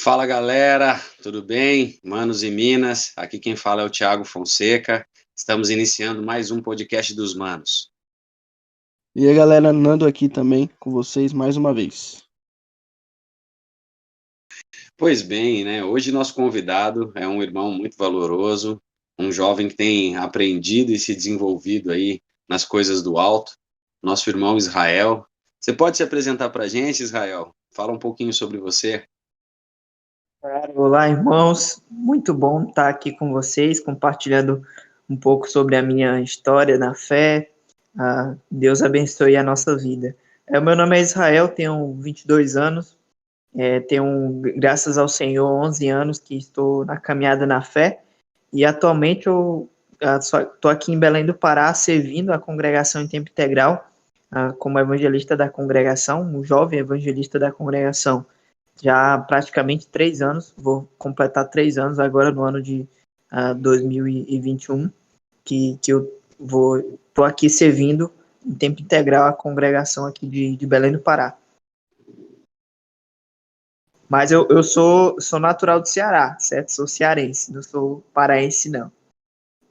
Fala galera, tudo bem? Manos e Minas, aqui quem fala é o Thiago Fonseca. Estamos iniciando mais um podcast dos Manos. E aí galera, Nando aqui também com vocês mais uma vez. Pois bem, né? Hoje nosso convidado é um irmão muito valoroso, um jovem que tem aprendido e se desenvolvido aí nas coisas do alto, nosso irmão Israel. Você pode se apresentar para a gente, Israel? Fala um pouquinho sobre você. Olá, irmãos. Muito bom estar aqui com vocês, compartilhando um pouco sobre a minha história na fé. Deus abençoe a nossa vida. Meu nome é Israel, tenho 22 anos, tenho, graças ao Senhor, 11 anos que estou na caminhada na fé, e atualmente eu estou aqui em Belém do Pará, servindo a congregação em tempo integral, como evangelista da congregação, um jovem evangelista da congregação. Já há praticamente 3 anos, vou completar 3 anos agora no ano de 2021, que eu estou aqui servindo em tempo integral a congregação aqui de Belém do Pará. Mas eu sou natural do Ceará, certo? Sou cearense, não sou paraense, não.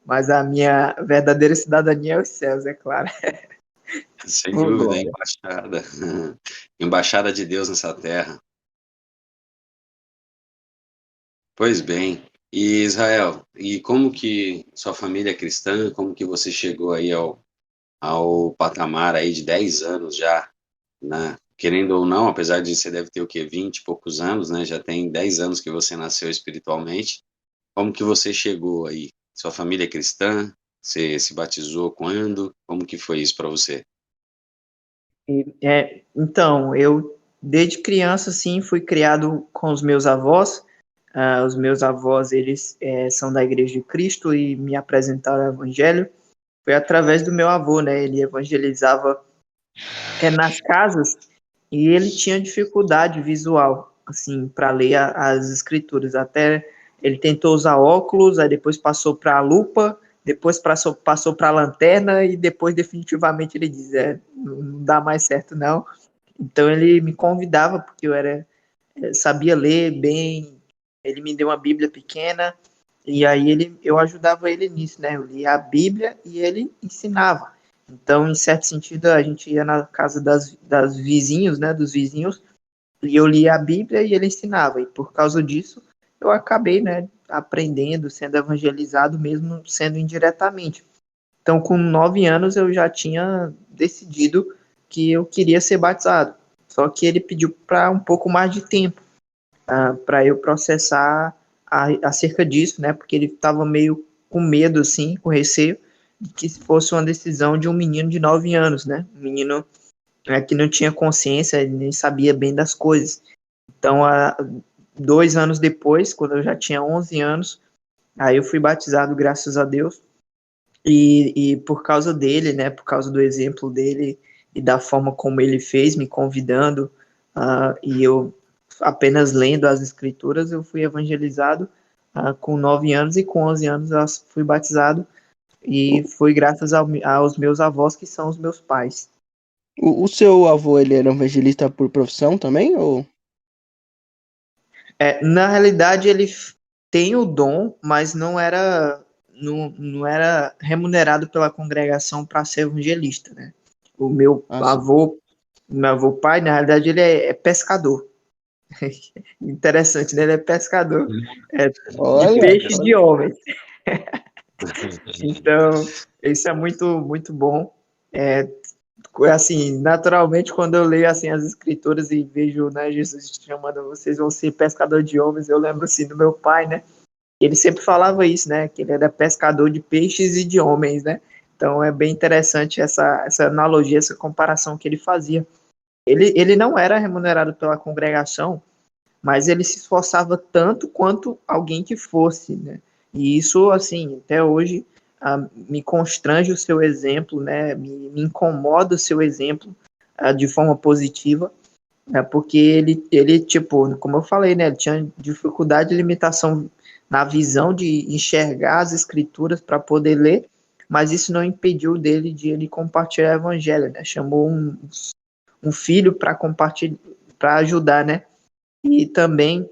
Mas a minha verdadeira cidadania é os céus, é claro. Sem Ô, dúvida, glória. embaixada. Embaixada de Deus nessa terra. Pois bem. E Israel, e como que sua família é cristã, como que você chegou aí ao patamar aí de 10 anos já, né? Querendo ou não, apesar de você deve ter o quê, 20 e poucos anos, né? Já tem 10 anos que você nasceu espiritualmente. Como que você chegou aí? Sua família é cristã? Você se batizou quando? Como que foi isso para você? Então, eu desde criança, assim, fui criado com os meus avós. Os meus avós, eles são da Igreja de Cristo e me apresentaram o Evangelho. Foi através do meu avô, né? Ele evangelizava nas casas e ele tinha dificuldade visual, assim, para ler as escrituras. Até ele tentou usar óculos, aí depois passou para a lupa, depois passou para a lanterna e depois definitivamente ele diz, não dá mais certo não. Então ele me convidava porque sabia ler bem, ele me deu uma Bíblia pequena e aí eu ajudava ele nisso, né? Eu lia a Bíblia e ele ensinava. Então, em certo sentido, a gente ia na casa das vizinhos, né? Dos vizinhos, e eu lia a Bíblia e ele ensinava. E por causa disso, eu acabei, né? Aprendendo, sendo evangelizado, mesmo sendo indiretamente. Então, com 9 anos, eu já tinha decidido que eu queria ser batizado. Só que ele pediu para um pouco mais de tempo para eu processar acerca disso, né? Porque ele estava meio com medo, assim, com receio de que fosse uma decisão de um menino de 9 anos, né? Um menino que não tinha consciência, nem sabia bem das coisas. Então, 2 anos depois, quando eu já tinha 11 anos, aí eu fui batizado, graças a Deus. E por causa dele, né? Por causa do exemplo dele e da forma como ele fez, me convidando, e eu apenas lendo as escrituras, eu fui evangelizado com 9 anos e com 11 anos eu fui batizado e foi graças aos meus avós, que são os meus pais. O seu avô, ele era um evangelista por profissão também, ou? Na realidade, ele tem o dom, mas não era remunerado pela congregação para ser evangelista, né? O Ah, sim. meu avô pai, na realidade, ele é pescador. Interessante, né? Ele é pescador de Olha, peixe e de homens. Então, isso é muito, muito bom. É, assim, naturalmente, quando eu leio assim as escrituras e vejo, né, Jesus chamando vocês vão ser pescador de homens, eu lembro assim do meu pai, né? Ele sempre falava isso, né? Que ele era pescador de peixes e de homens, né? Então é bem interessante essa analogia, essa comparação que ele fazia. Ele não era remunerado pela congregação, mas ele se esforçava tanto quanto alguém que fosse, né? E isso, assim, até hoje me constrange o seu exemplo, né? Me incomoda o seu exemplo de forma positiva, porque ele, tipo, como eu falei, né? Ele tinha dificuldade e limitação na visão de enxergar as escrituras para poder ler, mas isso não impediu dele de ele compartilhar o evangelho, né? Chamou um filho para compartilhar, para ajudar, né? E também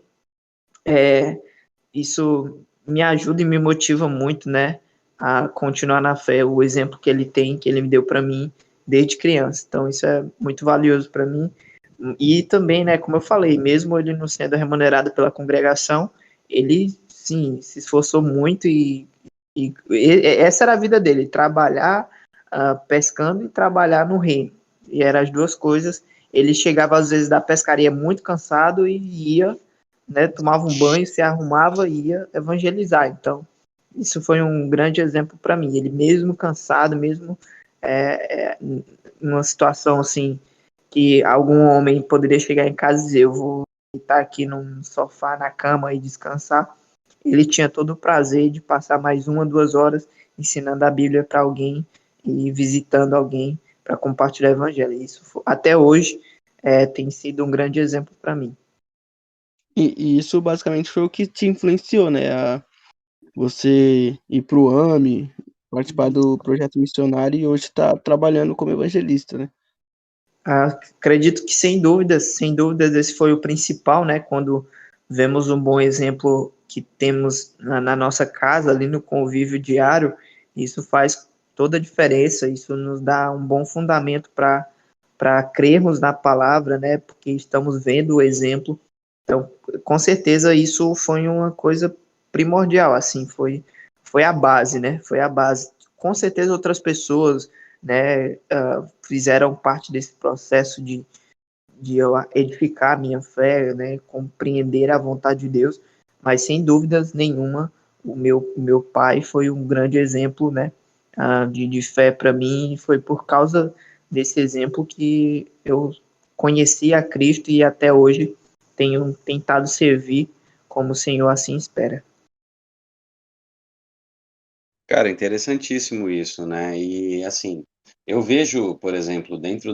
Isso me ajuda e me motiva muito, né, a continuar na fé. O exemplo que ele tem, que ele me deu para mim desde criança. Então, isso é muito valioso para mim. E também, né, como eu falei, mesmo ele não sendo remunerado pela congregação, ele, sim, se esforçou muito e essa era a vida dele, trabalhar pescando e trabalhar no reino. E eram as duas coisas. Ele chegava, às vezes, da pescaria muito cansado e ia, né, tomava um banho, se arrumava e ia evangelizar. Então, isso foi um grande exemplo para mim. Ele mesmo cansado, mesmo numa situação assim, que algum homem poderia chegar em casa e dizer, eu vou estar aqui num sofá, na cama e descansar. Ele tinha todo o prazer de passar mais 1, 2 horas ensinando a Bíblia para alguém e visitando alguém para compartilhar o evangelho. Isso, até hoje, tem sido um grande exemplo para mim. E isso basicamente foi o que te influenciou, né? A você ir pro AME, participar do projeto missionário e hoje está trabalhando como evangelista, né? Acredito que sem dúvidas esse foi o principal, né? Quando vemos um bom exemplo que temos na nossa casa, ali no convívio diário, isso faz toda a diferença, isso nos dá um bom fundamento para crermos na palavra, né? Porque estamos vendo o exemplo. Então, com certeza isso foi uma coisa primordial, assim, foi a base, né? Foi a base. Com certeza outras pessoas, né, fizeram parte desse processo de eu edificar a minha fé, né, compreender a vontade de Deus, mas sem dúvidas nenhuma, o meu pai foi um grande exemplo, né, de fé para mim, e foi por causa desse exemplo que eu conheci a Cristo e até hoje tenho tentado servir como o Senhor assim espera. Cara, interessantíssimo isso, né? E assim, eu vejo, por exemplo, dentro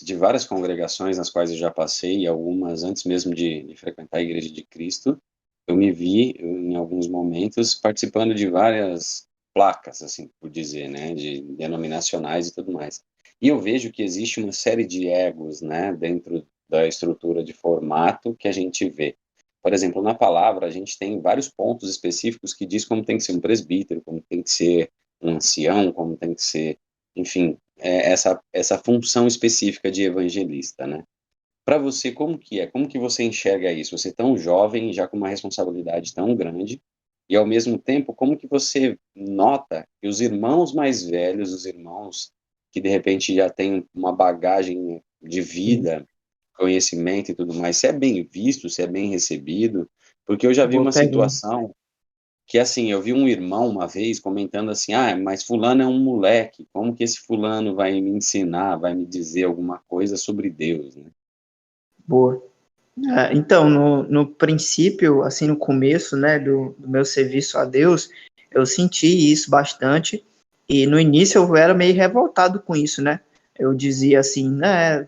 de várias congregações nas quais eu já passei, algumas antes mesmo de frequentar a Igreja de Cristo, eu me vi em alguns momentos participando de várias placas, assim, por dizer, né, de denominacionais e tudo mais. E eu vejo que existe uma série de egos, né, dentro da estrutura de formato que a gente vê. Por exemplo, na palavra, a gente tem vários pontos específicos que diz como tem que ser um presbítero, como tem que ser um ancião, como tem que ser, enfim, essa função específica de evangelista, né? Para você, como que é? Como que você enxerga isso? Você tão jovem, já com uma responsabilidade tão grande, e ao mesmo tempo, como que você nota que os irmãos mais velhos, os irmãos que de repente já têm uma bagagem de vida, conhecimento e tudo mais, se é bem visto, se é bem recebido, porque eu já vi Boa uma pergunta. situação que, assim, eu vi um irmão uma vez comentando assim, mas fulano é um moleque, como que esse fulano vai me ensinar, vai me dizer alguma coisa sobre Deus, né? Boa. Então, no princípio, assim, no começo, né, do meu serviço a Deus, eu senti isso bastante, e no início eu era meio revoltado com isso, né, eu dizia assim, né,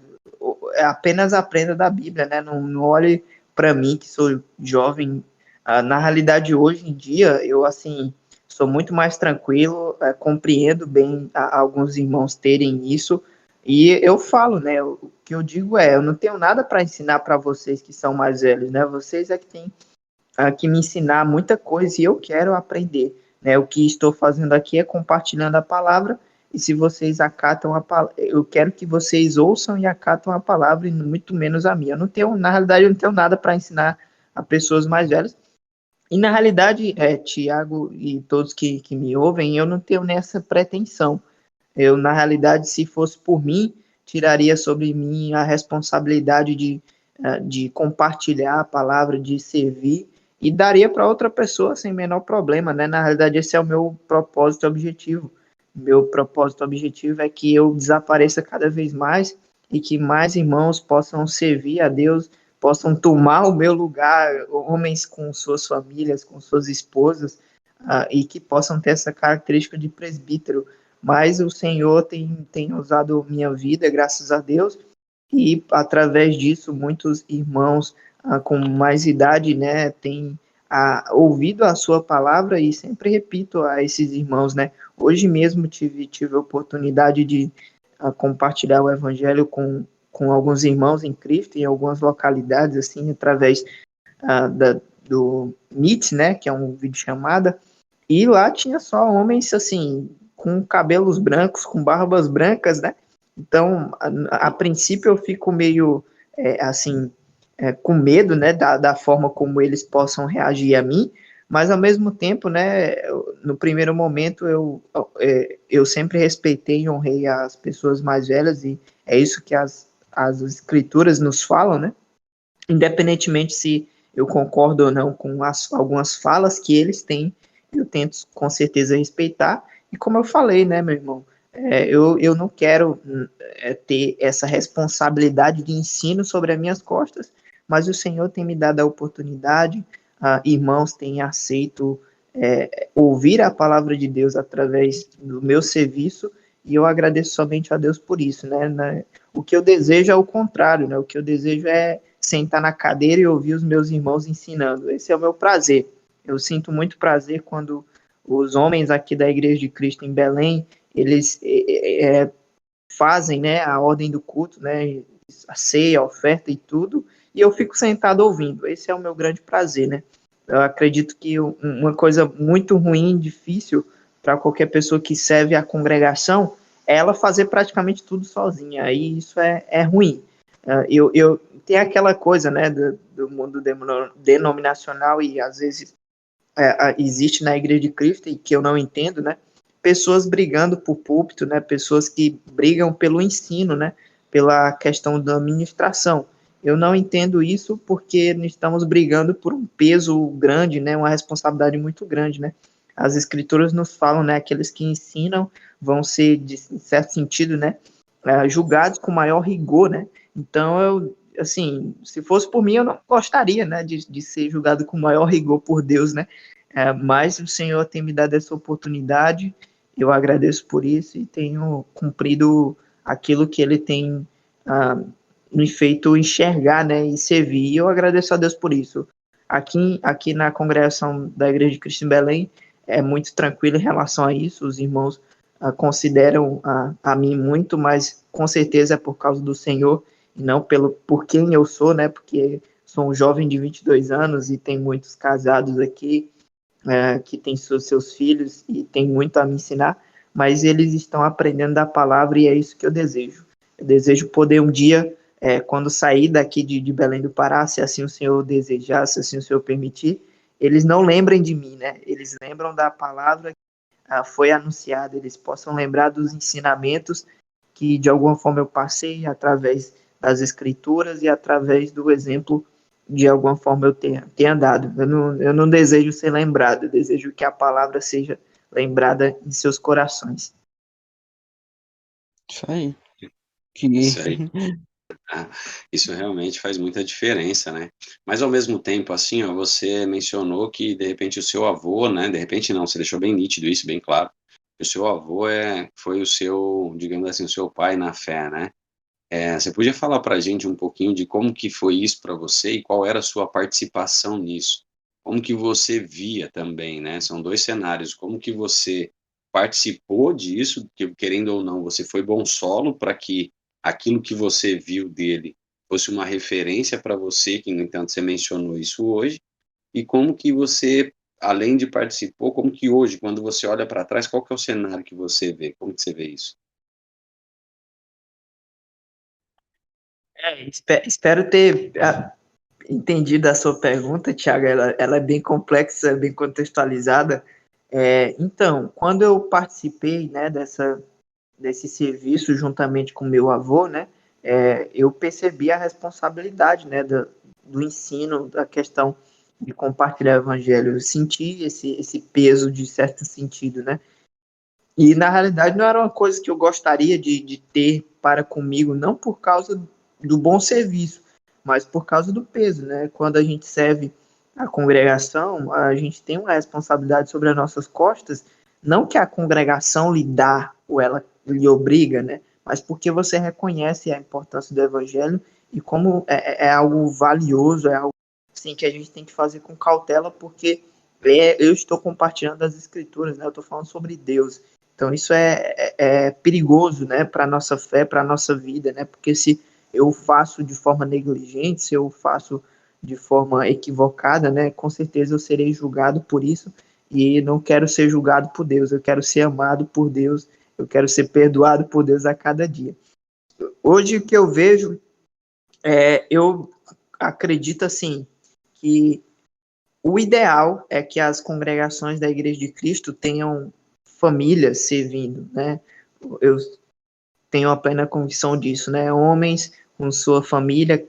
apenas aprenda da Bíblia, né, não olhe para mim, que sou jovem. Na realidade, hoje em dia, eu, assim, sou muito mais tranquilo, compreendo bem alguns irmãos terem isso, e eu falo, né, o que eu digo eu não tenho nada para ensinar para vocês que são mais velhos, né, vocês é que têm que me ensinar muita coisa e eu quero aprender, né, o que estou fazendo aqui é compartilhando a palavra, e se vocês acatam a palavra, eu quero que vocês ouçam e acatam a palavra e muito menos a minha. Eu não tenho, na realidade, eu não tenho nada para ensinar a pessoas mais velhas, e na realidade, Tiago e todos que me ouvem, eu não tenho nessa pretensão. Eu, na realidade, se fosse por mim, tiraria sobre mim a responsabilidade de compartilhar a palavra, de servir, e daria para outra pessoa sem menor problema, né? Na realidade, esse é o meu propósito objetivo. Meu propósito objetivo é que eu desapareça cada vez mais e que mais irmãos possam servir a Deus, possam tomar o meu lugar, homens com suas famílias, com suas esposas, e que possam ter essa característica de presbítero, mas o Senhor tem usado minha vida, graças a Deus, e através disso muitos irmãos com mais idade, né, têm ouvido a sua palavra e sempre repito a esses irmãos, né, hoje mesmo tive a oportunidade de compartilhar o evangelho com alguns irmãos em Cristo em algumas localidades, assim, através do Meet, né, que é um vídeo chamada, e lá tinha só homens, assim, com cabelos brancos, com barbas brancas, né, então, a princípio eu fico meio, assim, com medo, né, da forma como eles possam reagir a mim, mas ao mesmo tempo, né, no primeiro momento eu sempre respeitei e honrei as pessoas mais velhas, e é isso que as escrituras nos falam, né, independentemente se eu concordo ou não com algumas falas que eles têm, eu tento com certeza respeitar, e como eu falei, né, meu irmão, eu não quero ter essa responsabilidade de ensino sobre as minhas costas, mas o Senhor tem me dado a oportunidade, irmãos têm aceito ouvir a palavra de Deus através do meu serviço, e eu agradeço somente a Deus por isso, né? O que eu desejo é o contrário, né? O que eu desejo é sentar na cadeira e ouvir os meus irmãos ensinando. Esse é o meu prazer. Eu sinto muito prazer quando os homens aqui da Igreja de Cristo em Belém, eles fazem, né, a ordem do culto, né, a ceia, a oferta e tudo, e eu fico sentado ouvindo. Esse é o meu grande prazer, né? Eu acredito que uma coisa muito ruim, difícil para qualquer pessoa que serve a congregação é ela fazer praticamente tudo sozinha. Aí isso é ruim. Eu tem aquela coisa, né, do mundo denominacional e às vezes existe na Igreja de Cristo e que eu não entendo, né? Pessoas brigando por púlpito, né? Pessoas que brigam pelo ensino, né? Pela questão da administração. Eu não entendo isso porque estamos brigando por um peso grande, né? Uma responsabilidade muito grande, né? As escrituras nos falam, né? Aqueles que ensinam vão ser, de certo sentido, né? Julgados com maior rigor, né? Então, assim, se fosse por mim, eu não gostaria, né? De ser julgado com maior rigor por Deus, né? Mas o Senhor tem me dado essa oportunidade, eu agradeço por isso e tenho cumprido aquilo que Ele tem me feito enxergar, né, e servir. E eu agradeço a Deus por isso. Aqui na congregação da Igreja de Cristo em Belém é muito tranquilo em relação a isso, os irmãos consideram a mim muito, mas com certeza é por causa do Senhor e não por quem eu sou, né, porque sou um jovem de 22 anos e tem muitos casados aqui, que tem seus filhos e tem muito a me ensinar, mas eles estão aprendendo da palavra e é isso que eu desejo. Eu desejo poder um dia, quando sair daqui de Belém do Pará, se assim o Senhor desejar, se assim o Senhor permitir, eles não lembrem de mim, né? Eles lembram da palavra que foi anunciada, eles possam lembrar dos ensinamentos que de alguma forma eu passei através das escrituras e através do exemplo de alguma forma eu tenha dado. Eu não desejo ser lembrado, eu desejo que a palavra seja lembrada em seus corações. Isso aí. Isso aí. Isso realmente faz muita diferença, né? Mas ao mesmo tempo, assim, ó, você mencionou que de repente o seu avô, né? De repente não, você deixou bem nítido isso, bem claro. O seu avô foi o seu, digamos assim, o seu pai na fé, né? Você podia falar para a gente um pouquinho de como que foi isso para você e qual era a sua participação nisso? Como que você via também, né? São dois cenários. Como que você participou disso, que, querendo ou não, você foi bom solo para que aquilo que você viu dele fosse uma referência para você, que, no entanto, você mencionou isso hoje, e como que você, além de participou, como que hoje, quando você olha para trás, qual que é o cenário que você vê? Como que você vê isso? Espero ter entendido a sua pergunta, Thiago. Ela é bem complexa, bem contextualizada. Então, quando eu participei, né, desse serviço juntamente com meu avô, né, eu percebi a responsabilidade, né, do ensino, da questão de compartilhar o evangelho. Eu senti esse peso de certo sentido, né? E na realidade não era uma coisa que eu gostaria de ter para comigo, não por causa do bom serviço, mas por causa do peso, né? Quando a gente serve a congregação, a gente tem uma responsabilidade sobre as nossas costas, não que a congregação lhe dá ou ela lhe obriga, né? Mas porque você reconhece a importância do evangelho e como é algo valioso, é algo assim, que a gente tem que fazer com cautela, porque eu estou compartilhando as escrituras, né? Eu estou falando sobre Deus. Então isso é perigoso, né, para a nossa fé, para a nossa vida, né, porque se eu faço de forma negligente, se eu faço de forma equivocada, né, com certeza eu serei julgado por isso, e não quero ser julgado por Deus, eu quero ser amado por Deus, eu quero ser perdoado por Deus a cada dia. Hoje o que eu vejo, eu acredito assim, que o ideal é que as congregações da Igreja de Cristo tenham famílias servindo, né? Eu tenho a plena convicção disso, né? Homens com sua família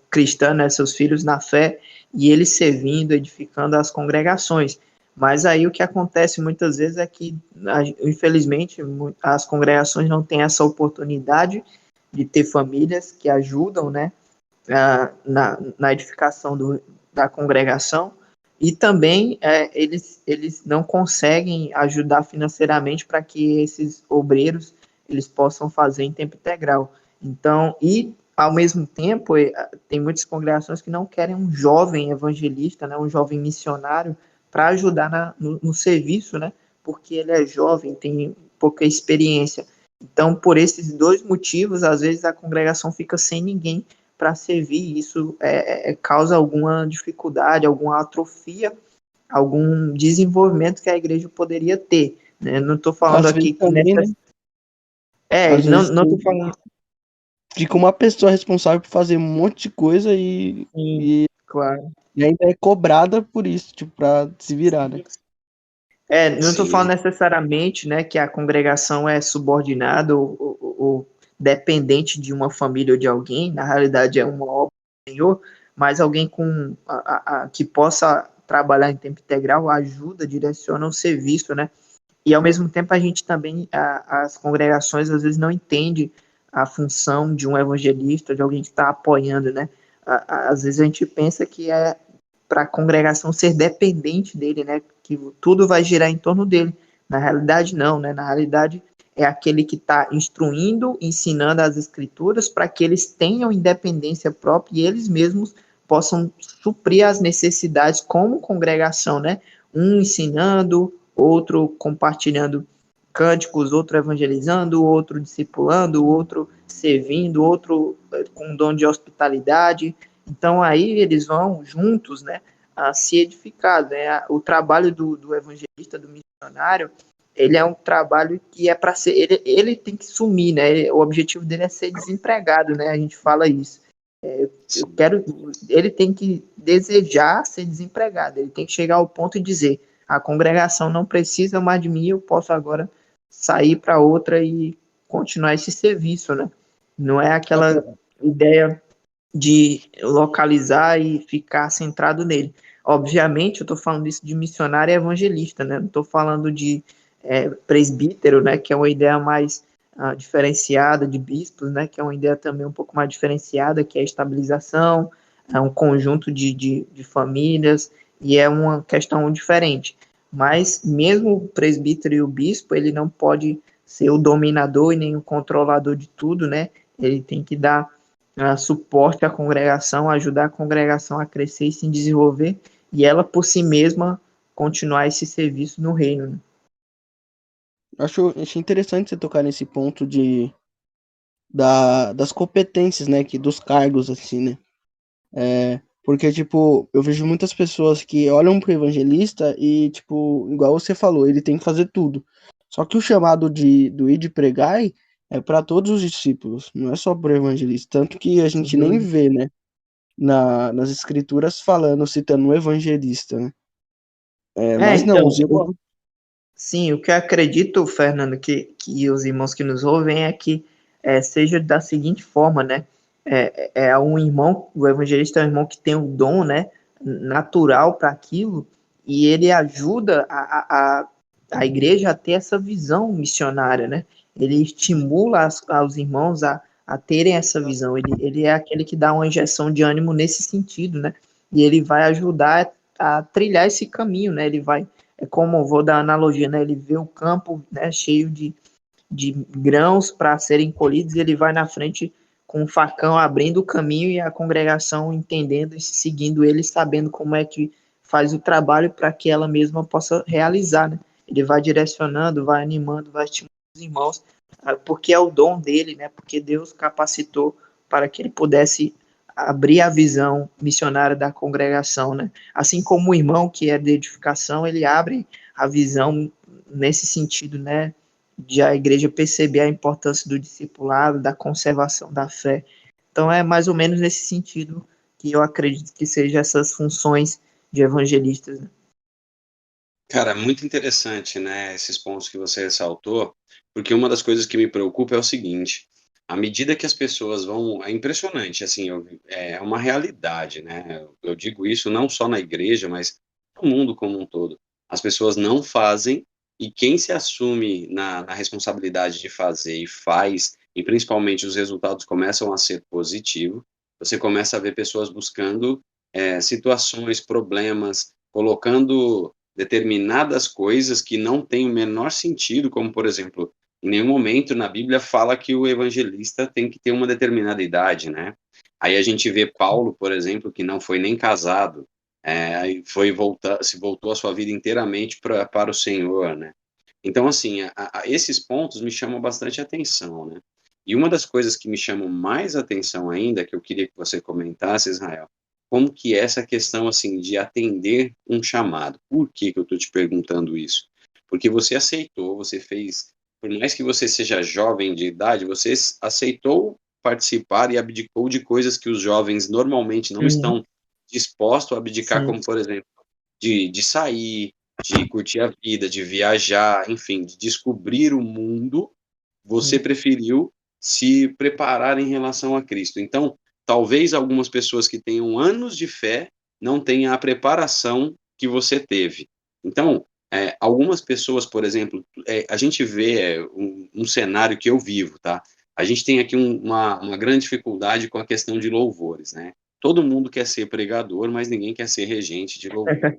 cristã, né? Seus filhos na fé, e eles servindo, edificando as congregações. Mas aí o que acontece muitas vezes é que, infelizmente, as congregações não têm essa oportunidade de ter famílias que ajudam, né? Na edificação da congregação, e também eles não conseguem ajudar financeiramente para que esses obreiros eles possam fazer em tempo integral. Então, e ao mesmo tempo, tem muitas congregações que não querem um jovem evangelista, né, um jovem missionário para ajudar no serviço, né, porque ele é jovem, tem pouca experiência. Então, por esses dois motivos, às vezes a congregação fica sem ninguém para servir. Isso causa alguma dificuldade, alguma atrofia, algum desenvolvimento que a igreja poderia ter. Né? Não estou falando Às aqui vezes que também, né? Às vezes não estou falando. fica uma pessoa responsável por fazer um monte de coisa Sim, claro. e ainda é cobrada por isso, tipo, pra se virar, né? Não estou falando Sim, necessariamente, né, que a congregação é subordinada ou dependente de uma família ou de alguém, na realidade é uma obra do Senhor, mas alguém que possa trabalhar em tempo integral ajuda, direciona o serviço, né? E ao mesmo tempo a gente também, as congregações às vezes não entende a função de um evangelista, de alguém que está apoiando, né? Às vezes a gente pensa que é para a congregação ser dependente dele, né? Que tudo vai girar em torno dele. Na realidade, não, né? Na realidade, é aquele que está instruindo, ensinando as escrituras para que eles tenham independência própria e eles mesmos possam suprir as necessidades como congregação, né? Um ensinando, outro compartilhando cânticos, outro evangelizando, outro discipulando, outro servindo, outro com dom de hospitalidade. Então aí eles vão juntos, né, a se edificar, né? O trabalho do evangelista, do missionário, ele é um trabalho que é para ser, ele tem que sumir, né? O objetivo dele é ser desempregado, né? A gente fala isso. Eu sim. quero, ele tem que desejar ser desempregado, ele tem que chegar ao ponto de dizer, a congregação não precisa mais de mim, eu posso agora sair para outra e continuar esse serviço, né? Não é aquela ideia de localizar e ficar centrado nele. Obviamente, eu estou falando isso de missionário e evangelista, né? Não estou falando de presbítero, né? Que é uma ideia mais diferenciada, de bispos, né? Que é uma ideia também um pouco mais diferenciada, que é a estabilização, é um conjunto de famílias, e é uma questão diferente. Mas mesmo o presbítero e o bispo, ele não pode ser o dominador e nem o controlador de tudo, né? Ele tem que dar suporte à congregação, ajudar a congregação a crescer e se desenvolver, e ela por si mesma continuar esse serviço no reino. Né? Achei interessante você tocar nesse ponto das competências, né, que dos cargos, assim, né? Porque, tipo, eu vejo muitas pessoas que olham pro evangelista e, tipo, igual você falou, ele tem que fazer tudo. Só que o chamado do ir de pregai é para todos os discípulos, não é só pro evangelista. Tanto que a gente nem Uhum. vê, né, nas escrituras falando, citando um evangelista, né? Mas não, os Então, irmãos. sim, o que eu acredito, Fernando, que os irmãos que nos ouvem é que seja da seguinte forma, né? É um irmão, o evangelista é um irmão que tem um dom, né, natural para aquilo, e ele ajuda a igreja a ter essa visão missionária, né? Ele estimula aos irmãos a terem essa visão. Ele é aquele que dá uma injeção de ânimo nesse sentido, né? E ele vai ajudar a trilhar esse caminho, né? Ele vai como, vou dar analogia, né? Ele vê o campo, né, cheio de grãos para serem colhidos, e ele vai na frente com um facão abrindo o caminho e a congregação entendendo e seguindo ele, sabendo como é que faz o trabalho para que ela mesma possa realizar, né? Ele vai direcionando, vai animando, vai estimulando os irmãos, porque é o dom dele, né? Porque Deus capacitou para que ele pudesse abrir a visão missionária da congregação, né? Assim como o irmão que é de edificação, ele abre a visão nesse sentido, né? De a igreja perceber a importância do discipulado, da conservação da fé. Então é mais ou menos nesse sentido que eu acredito que sejam essas funções de evangelistas, né? Cara, muito interessante, né, esses pontos que você ressaltou, porque uma das coisas que me preocupa é o seguinte: à medida que as pessoas vão, é impressionante, assim, é uma realidade, né? Eu digo isso não só na igreja, mas no mundo como um todo. As pessoas não fazem e quem se assume na responsabilidade de fazer e faz, e principalmente os resultados começam a ser positivos, você começa a ver pessoas buscando situações, problemas, colocando determinadas coisas que não têm o menor sentido, como, por exemplo, em nenhum momento na Bíblia fala que o evangelista tem que ter uma determinada idade, né? Aí a gente vê Paulo, por exemplo, que não foi nem casado, aí se voltou a sua vida inteiramente para o Senhor, né? Então, assim, esses pontos me chamam bastante atenção, né? E uma das coisas que me chamam mais atenção ainda, que eu queria que você comentasse, Israel, como que é essa questão, assim, de atender um chamado. Por que que eu estou te perguntando isso? Porque você aceitou, você fez, por mais que você seja jovem de idade, você aceitou participar e abdicou de coisas que os jovens normalmente não Uhum. estão dispostos a abdicar, Sim, como, por exemplo, de sair, de curtir a vida, de viajar, enfim, de descobrir o mundo. Você sim. preferiu se preparar em relação a Cristo. Então, talvez algumas pessoas que tenham anos de fé não tenham a preparação que você teve. Então, algumas pessoas, por exemplo, a gente vê um cenário que eu vivo, tá? A gente tem aqui uma grande dificuldade com a questão de louvores, né? Todo mundo quer ser pregador, mas ninguém quer ser regente de louvor.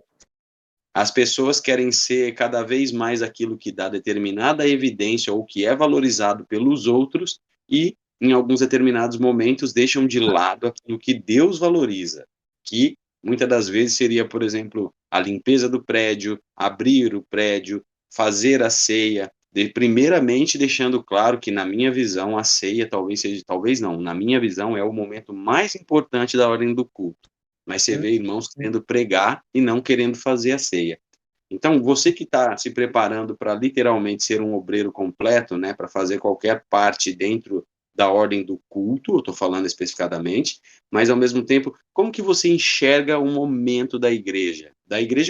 As pessoas querem ser cada vez mais aquilo que dá determinada evidência ou que é valorizado pelos outros e, em alguns determinados momentos, deixam de lado aquilo que Deus valoriza, que muitas das vezes seria, por exemplo, a limpeza do prédio, abrir o prédio, fazer a ceia, primeiramente deixando claro que, na minha visão, a ceia talvez seja, talvez não, na minha visão, é o momento mais importante da ordem do culto. Mas você vê irmãos querendo pregar e não querendo fazer a ceia. Então, você que está se preparando para literalmente ser um obreiro completo, né, para fazer qualquer parte dentro da ordem do culto, eu estou falando especificadamente, mas ao mesmo tempo, como que você enxerga o momento da igreja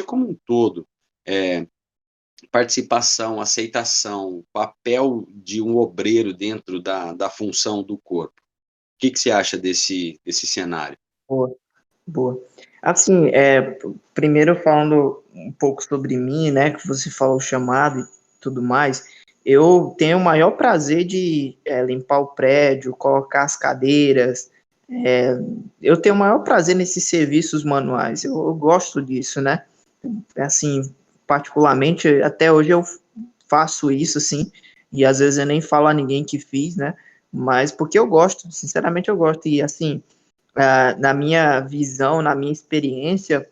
como um todo, participação, aceitação, papel de um obreiro dentro da função do corpo? O que você acha desse cenário? Boa, boa. Assim, primeiro falando um pouco sobre mim, né, que você falou o chamado e tudo mais, eu tenho o maior prazer de limpar o prédio, colocar as cadeiras, eu tenho o maior prazer nesses serviços manuais, eu gosto disso, né, assim, particularmente, até hoje eu faço isso, assim, e às vezes eu nem falo a ninguém que fiz, né, mas porque eu gosto, sinceramente eu gosto, e assim, na minha visão, na minha experiência,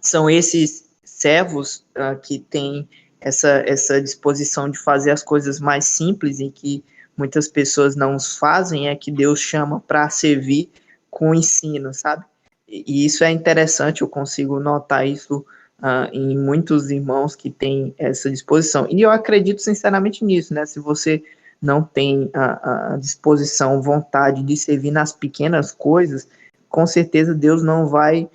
são esses servos que têm essa disposição de fazer as coisas mais simples e que muitas pessoas não fazem, é que Deus chama para servir com o ensino, sabe? E isso é interessante, eu consigo notar isso em muitos irmãos que têm essa disposição. E eu acredito sinceramente nisso, né? Se você não tem a disposição, vontade de servir nas pequenas coisas, com certeza Deus não vai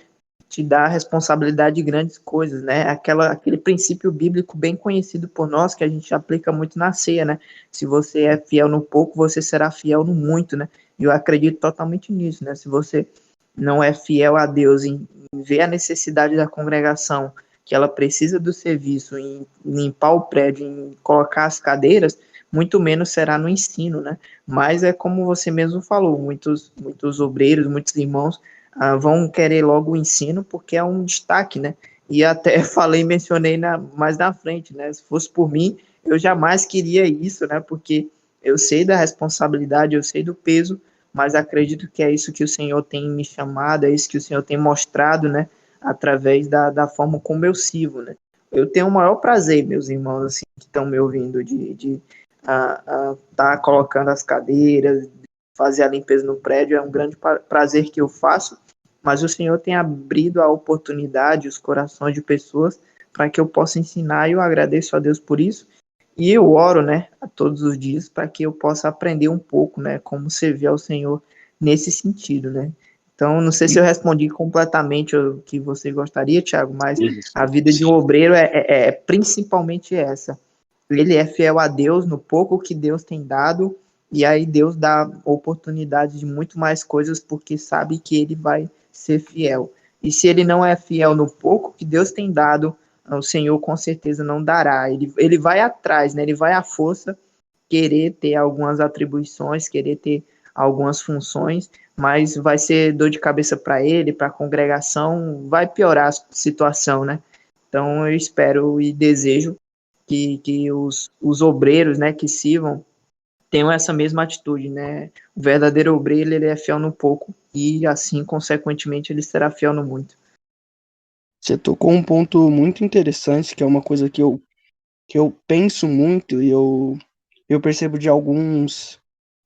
te dar a responsabilidade de grandes coisas, né? Aquele princípio bíblico bem conhecido por nós, que a gente aplica muito na ceia, né? Se você é fiel no pouco, você será fiel no muito, né? E eu acredito totalmente nisso, né? Se você não é fiel a Deus em ver a necessidade da congregação, que ela precisa do serviço, em limpar o prédio, em colocar as cadeiras, muito menos será no ensino, né? Mas é como você mesmo falou, muitos obreiros, muitos irmãos vão querer logo o ensino porque é um destaque, né? E até falei, mencionei mais na frente, né? Se fosse por mim, eu jamais queria isso, né? Porque eu sei da responsabilidade, eu sei do peso, mas acredito que é isso que o Senhor tem me chamado, é isso que o Senhor tem mostrado, né? Através da forma como eu sirvo, né? Eu tenho o maior prazer, meus irmãos, assim, que estão me ouvindo, de tá colocando as cadeiras, fazer a limpeza no prédio, é um grande prazer que eu faço, mas o Senhor tem abrido a oportunidade, os corações de pessoas, para que eu possa ensinar, e eu agradeço a Deus por isso, e eu oro, né, a todos os dias, para que eu possa aprender um pouco, né, como servir ao Senhor nesse sentido, né. Então, não sei se eu respondi completamente o que você gostaria, Thiago, mas a vida de um Sim. obreiro é principalmente essa. Ele é fiel a Deus no pouco que Deus tem dado, e aí Deus dá oportunidade de muito mais coisas, porque sabe que ele vai ser fiel. E se ele não é fiel no pouco que Deus tem dado, o Senhor com certeza não dará. Ele vai atrás, né? Ele vai à força querer ter algumas atribuições, querer ter algumas funções, mas vai ser dor de cabeça para ele, para a congregação, vai piorar a situação, né? Então eu espero e desejo que os obreiros, né, que sirvam, tenham essa mesma atitude, né? O verdadeiro obreiro, ele é fiel no pouco e assim, consequentemente, ele será fiel no muito. Você tocou um ponto muito interessante, que é uma coisa que eu penso muito e eu percebo de alguns,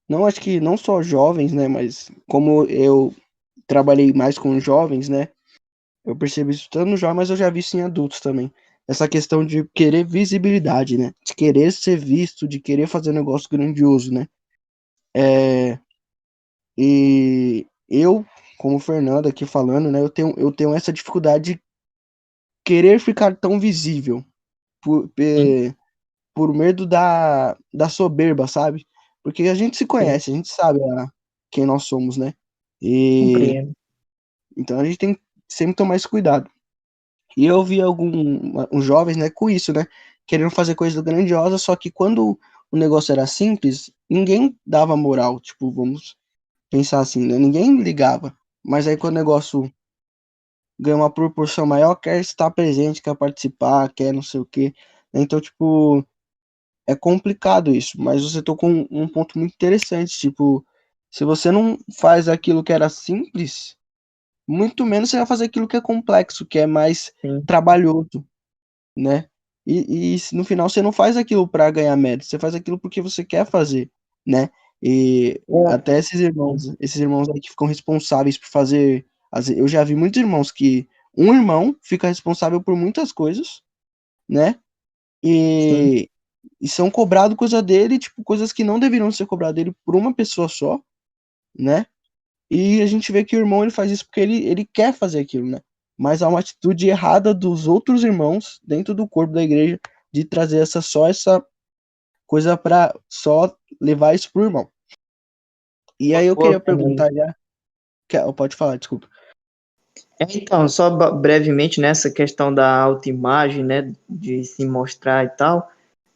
não acho que não só jovens, né, mas como eu trabalhei mais com jovens, né, eu percebo isso tanto no jovem, mas eu já vi isso em adultos também. Essa questão de querer visibilidade, né, de querer ser visto, de querer fazer um negócio grandioso, né. E eu, como Fernando aqui falando, né, eu tenho essa dificuldade de querer ficar tão visível por, Sim, por medo da soberba, sabe? Porque a gente se sim, conhece, a gente sabe quem nós somos, né? E compreendo. então a gente tem que sempre tomar esse cuidado. E eu vi uns jovens, né, com isso, né? Querendo fazer coisas grandiosas, só que quando o negócio era simples, ninguém dava moral, tipo, vamos pensar assim, né? Ninguém ligava. Mas aí quando o negócio ganha uma proporção maior, quer estar presente, quer participar, quer não sei o quê. Então, tipo, é complicado isso, mas você tocou um ponto muito interessante, tipo, se você não faz aquilo que era simples, muito menos você vai fazer aquilo que é complexo, que é mais Sim, trabalhoso, né? No final você não faz aquilo para ganhar mérito, você faz aquilo porque você quer fazer, né? E até esses irmãos aí que ficam responsáveis por fazer, eu já vi muitos irmãos que um irmão fica responsável por muitas coisas, né? sim, E são cobrados coisa dele, tipo, coisas que não deveriam ser cobradas dele por uma pessoa só, né? E a gente vê que o irmão ele faz isso porque ele quer fazer aquilo, né? Mas há uma atitude errada dos outros irmãos dentro do corpo da igreja de trazer essa coisa para só levar isso pro irmão. E aí eu boa, queria Fernando. perguntar já, pode falar, desculpa. Então, só brevemente nessa questão da autoimagem, né, de se mostrar e tal,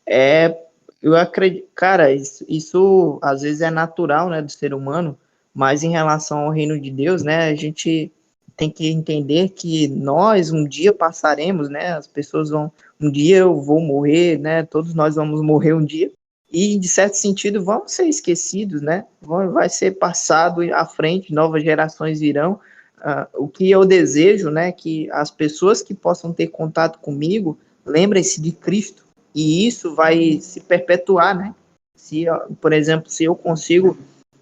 é, eu acredito, cara, isso às vezes é natural, né, do ser humano, mas em relação ao reino de Deus, né, a gente tem que entender que nós um dia passaremos, né, as pessoas vão, um dia eu vou morrer, né, todos nós vamos morrer um dia, e de certo sentido vamos ser esquecidos, né, vai ser passado à frente, novas gerações virão. O que eu desejo, né, que as pessoas que possam ter contato comigo lembrem-se de Cristo, e isso vai se perpetuar, né? Se, por exemplo, se eu consigo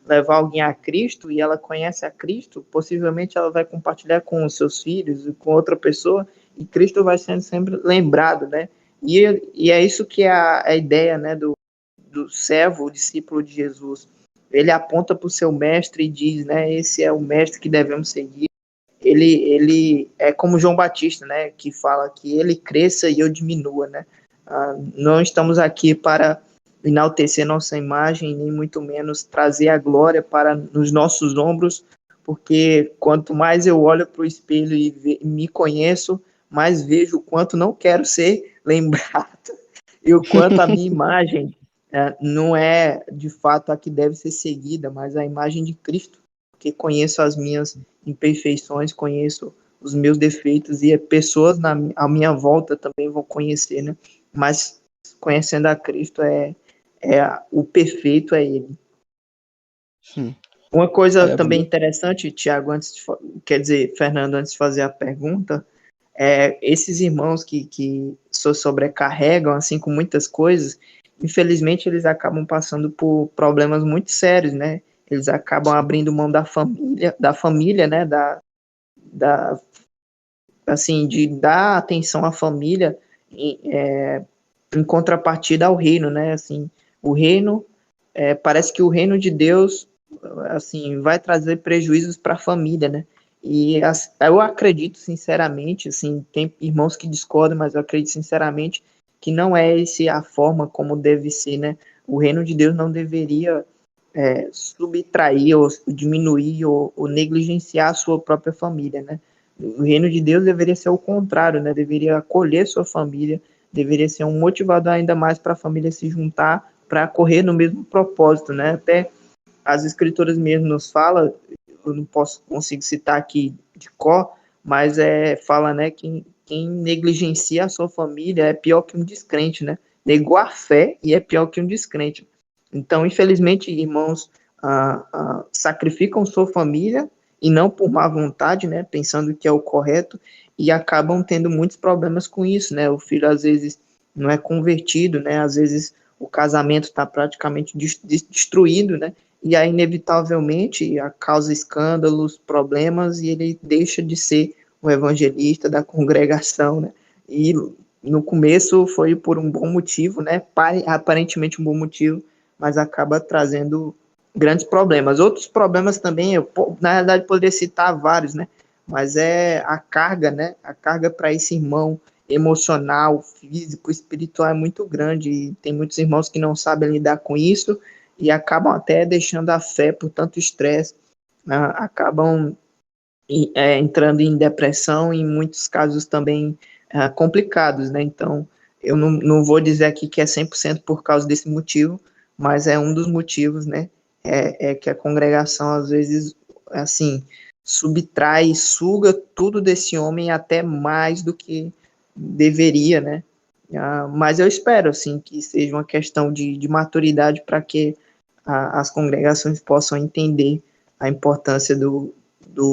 levar alguém a Cristo e ela conhece a Cristo, possivelmente ela vai compartilhar com os seus filhos e com outra pessoa, e Cristo vai sendo sempre lembrado, né? E é isso que é a ideia, né, do servo, o discípulo de Jesus. Ele aponta para o seu mestre e diz, né, esse é o mestre que devemos seguir. Ele é como João Batista, né, que fala que ele cresça e eu diminua, né? Não estamos aqui para enaltecer nossa imagem, nem muito menos trazer a glória para nos nossos ombros, porque quanto mais eu olho para o espelho e me conheço, mais vejo o quanto não quero ser lembrado e o quanto a minha imagem não é de fato a que deve ser seguida, mas a imagem de Cristo, porque conheço as minhas imperfeições, conheço os meus defeitos e pessoas à minha volta também vão conhecer, né? Mas conhecendo a Cristo o perfeito é Ele. Sim. Uma coisa É, também interessante, Tiago, quer dizer, Fernando, antes de fazer a pergunta, esses irmãos que sobrecarregam assim com muitas coisas, infelizmente eles acabam passando por problemas muito sérios, né? eles acabam abrindo mão da família, né, assim, de dar atenção à família em contrapartida ao reino, né, assim, o reino, parece que o reino de Deus, assim, vai trazer prejuízos para a família, né, e eu acredito sinceramente, assim, tem irmãos que discordam, mas eu acredito sinceramente que não é essa a forma como deve ser, né, o reino de Deus não deveria subtrair ou diminuir ou negligenciar a sua própria família, né? O reino de Deus deveria ser o contrário, né? Deveria acolher sua família, deveria ser um motivador ainda mais para a família se juntar para correr no mesmo propósito, né? Até as escrituras mesmo nos falam, eu não consigo citar aqui de cor, mas fala, né, que quem negligencia a sua família é pior que um descrente, né? Negou a fé e é pior que um descrente. Então, infelizmente, irmãos sacrificam sua família e não por má vontade, né, pensando que é o correto, e acabam tendo muitos problemas com isso, né? O filho às vezes não é convertido, né? Às vezes o casamento está praticamente destruído, né? E aí, inevitavelmente, causa escândalos, problemas, e ele deixa de ser o evangelista da congregação, né? E no começo foi por um bom motivo, né? Aparentemente um bom motivo, mas acaba trazendo grandes problemas. Outros problemas também, na realidade, poderia citar vários, né? Mas a carga, né? A carga para esse irmão emocional, físico, espiritual é muito grande, e tem muitos irmãos que não sabem lidar com isso e acabam até deixando a fé por tanto estresse, acabam entrando em depressão, e em muitos casos também complicados, né? Então, eu não vou dizer aqui que é 100% por causa desse motivo, mas é um dos motivos, né? É que a congregação, às vezes, assim, subtrai, suga tudo desse homem até mais do que deveria, né? Mas eu espero, assim, que seja uma questão de maturidade para que as congregações possam entender a importância do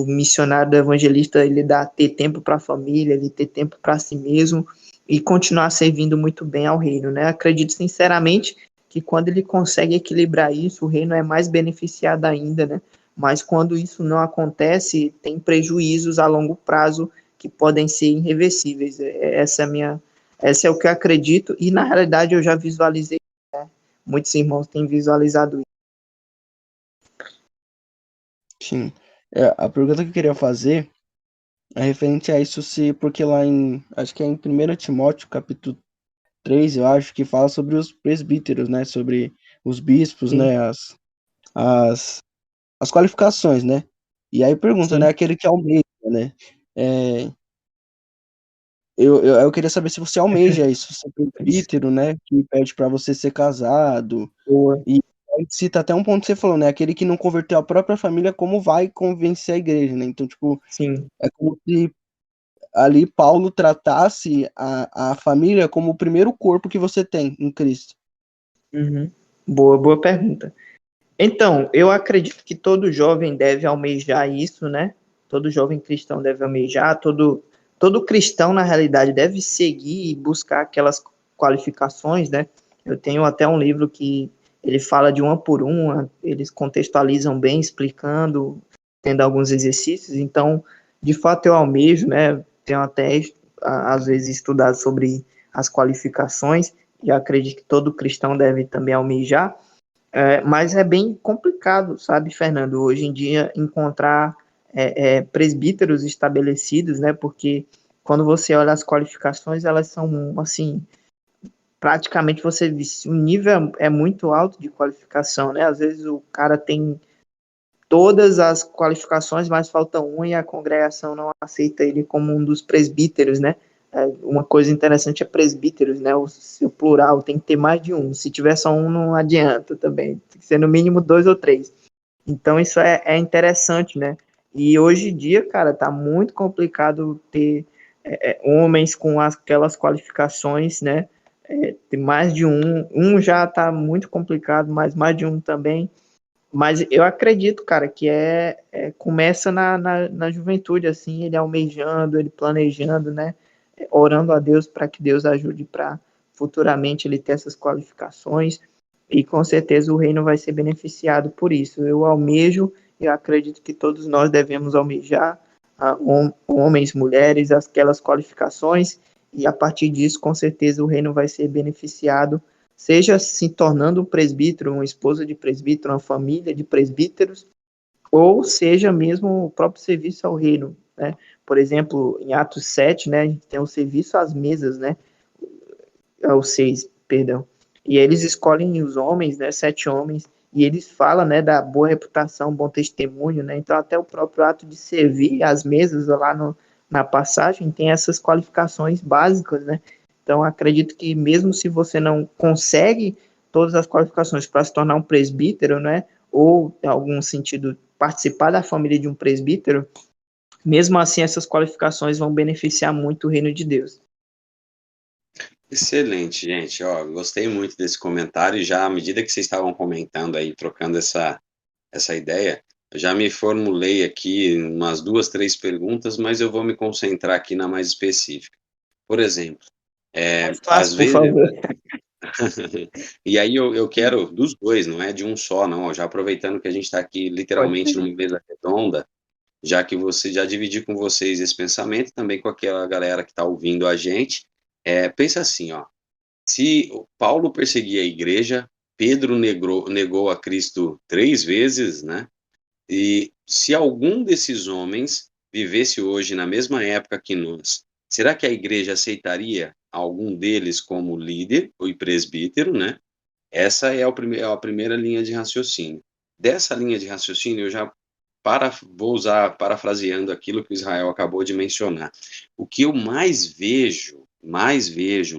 missionário, do evangelista, ele ter tempo para a família, ele ter tempo para si mesmo e continuar servindo muito bem ao reino, né? Acredito sinceramente que quando ele consegue equilibrar isso, o reino é mais beneficiado ainda, né? Mas quando isso não acontece, tem prejuízos a longo prazo que podem ser irreversíveis. Essa é o que eu acredito, e na realidade eu já visualizei, né? Muitos irmãos têm visualizado isso. Sim. A pergunta que eu queria fazer é referente a isso, porque lá acho que é em 1 Timóteo, capítulo 3, eu acho, que fala sobre os presbíteros, né? Sobre os bispos, Sim, né? As, as qualificações, né? E aí pergunta, né? sim. Aquele que almeja, né? É, eu queria saber se você almeja isso, ser presbítero, né? Que pede para você ser casado. Boa. E aí cita até um ponto que você falou, né? Aquele que não converteu a própria família, como vai convencer a igreja, né? Então, tipo, Sim. é como se ali Paulo tratasse a família como o primeiro corpo que você tem em Cristo. Uhum. Boa pergunta. Então, eu acredito que todo jovem deve almejar isso, né? Todo jovem cristão deve almejar, todo cristão, na realidade, deve seguir e buscar aquelas qualificações, né? Eu tenho até um livro que ele fala de uma por uma, eles contextualizam bem, explicando, tendo alguns exercícios. Então, de fato, eu almejo, né? Tenho até, às vezes, estudado sobre as qualificações, e acredito que todo cristão deve também almejar. Mas é bem complicado, sabe, Fernando, hoje em dia encontrar presbíteros estabelecidos, né? Porque quando você olha as qualificações, elas são assim, praticamente o nível é muito alto de qualificação, né? Às vezes o cara tem todas as qualificações, mas falta uma e a congregação não aceita ele como um dos presbíteros, né? Uma coisa interessante é presbíteros, né? O seu plural tem que ter mais de um. Se tiver só um, não adianta também. Tem que ser no mínimo 2 ou 3. Então isso é interessante, né? E hoje em dia, cara, tá muito complicado ter homens com aquelas qualificações, né? Tem mais de um. Um já tá muito complicado, mas mais de um também. Mas eu acredito, cara, que começa na juventude, assim, ele almejando, ele planejando, né? Orando a Deus para que Deus ajude para futuramente ele ter essas qualificações. e com certeza o reino vai ser beneficiado por isso. Eu acredito que todos nós devemos almejar homens, mulheres, aquelas qualificações, e a partir disso, com certeza, o reino vai ser beneficiado, seja se tornando um presbítero, uma esposa de presbítero, uma família de presbíteros, ou seja mesmo o próprio serviço ao reino, né? Por exemplo, em Atos 7, né, a gente tem o serviço às mesas, né? Ao 6, perdão. E eles escolhem os homens, né, 7 homens, e eles falam, né, da boa reputação, bom testemunho, né? Então até o próprio ato de servir as mesas lá na passagem tem essas qualificações básicas, né? Então acredito que mesmo se você não consegue todas as qualificações para se tornar um presbítero, né, ou em algum sentido participar da família de um presbítero, mesmo assim essas qualificações vão beneficiar muito o reino de Deus. Excelente, gente. Ó, gostei muito desse comentário. Já à medida que vocês estavam comentando aí, trocando essa ideia, eu já me formulei aqui umas 2, 3 perguntas, mas eu vou me concentrar aqui na mais específica. Por exemplo, Mais às fácil, por vezes, favor. e aí eu quero dos dois, não é de um só, não. Já aproveitando que a gente está aqui Pode literalmente ser. numa mesa redonda, já que você já dividi com vocês esse pensamento, também com aquela galera que está ouvindo a gente, pensa assim, ó. Se o Paulo perseguia a igreja, Pedro negou a Cristo 3 vezes, né? E se algum desses homens vivesse hoje na mesma época que nós, será que a igreja aceitaria algum deles como líder ou presbítero, né? Essa é a primeira linha de raciocínio. Dessa linha de raciocínio, eu já vou usar, parafraseando aquilo que o Israel acabou de mencionar. O que eu mais vejo,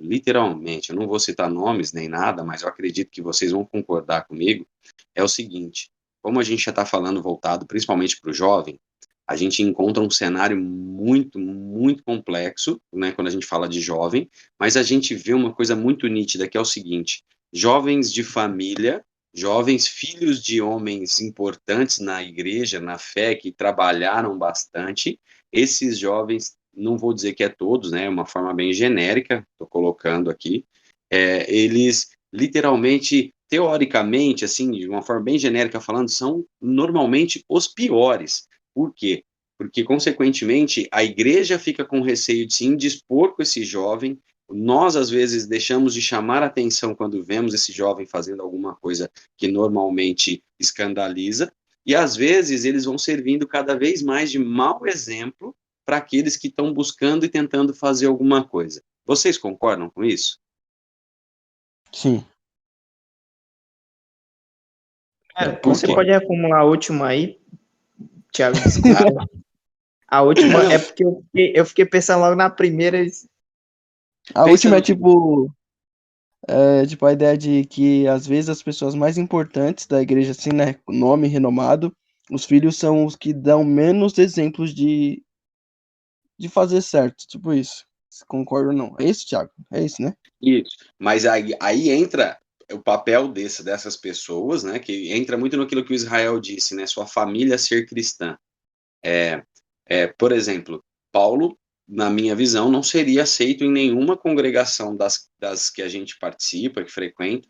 literalmente, eu não vou citar nomes nem nada, mas eu acredito que vocês vão concordar comigo, é o seguinte: como a gente já está falando voltado principalmente para o jovem, a gente encontra um cenário muito, muito complexo, né, quando a gente fala de jovem, mas a gente vê uma coisa muito nítida, que é o seguinte: jovens de família, jovens filhos de homens importantes na igreja, na fé, que trabalharam bastante, esses jovens, não vou dizer que é todos, né, é uma forma bem genérica, estou colocando aqui, eles literalmente, teoricamente, assim, de uma forma bem genérica falando, são normalmente os piores. Por quê? Porque, consequentemente, a igreja fica com receio de se indispor com esse jovem. Nós, às vezes, deixamos de chamar atenção quando vemos esse jovem fazendo alguma coisa que normalmente escandaliza, e às vezes eles vão servindo cada vez mais de mau exemplo para aqueles que estão buscando e tentando fazer alguma coisa. Vocês concordam com isso? Sim. Por Você quê? pode reformular a última aí, Thiago, desculpa. A última é porque eu fiquei pensando logo na primeira. A Pensa última no tipo a ideia de que às vezes as pessoas mais importantes da igreja, assim, né, com nome renomado, os filhos são os que dão menos exemplos de fazer certo, tipo isso. Você concorda ou não? É isso, Thiago? É isso, né? Isso. Mas aí entra o papel dessas pessoas, né? Que entra muito naquilo que o Israel disse, né? Sua família ser cristã. Por exemplo, Paulo, na minha visão, não seria aceito em nenhuma congregação das que a gente participa, que frequenta,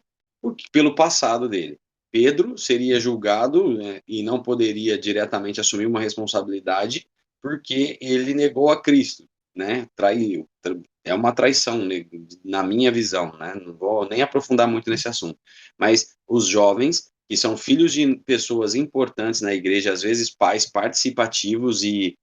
pelo passado dele. Pedro seria julgado, né, e não poderia diretamente assumir uma responsabilidade porque ele negou a Cristo, né? Traiu. É uma traição, né, na minha visão, né? Não vou nem aprofundar muito nesse assunto. Mas os jovens que são filhos de pessoas importantes na igreja, às vezes pais participativos e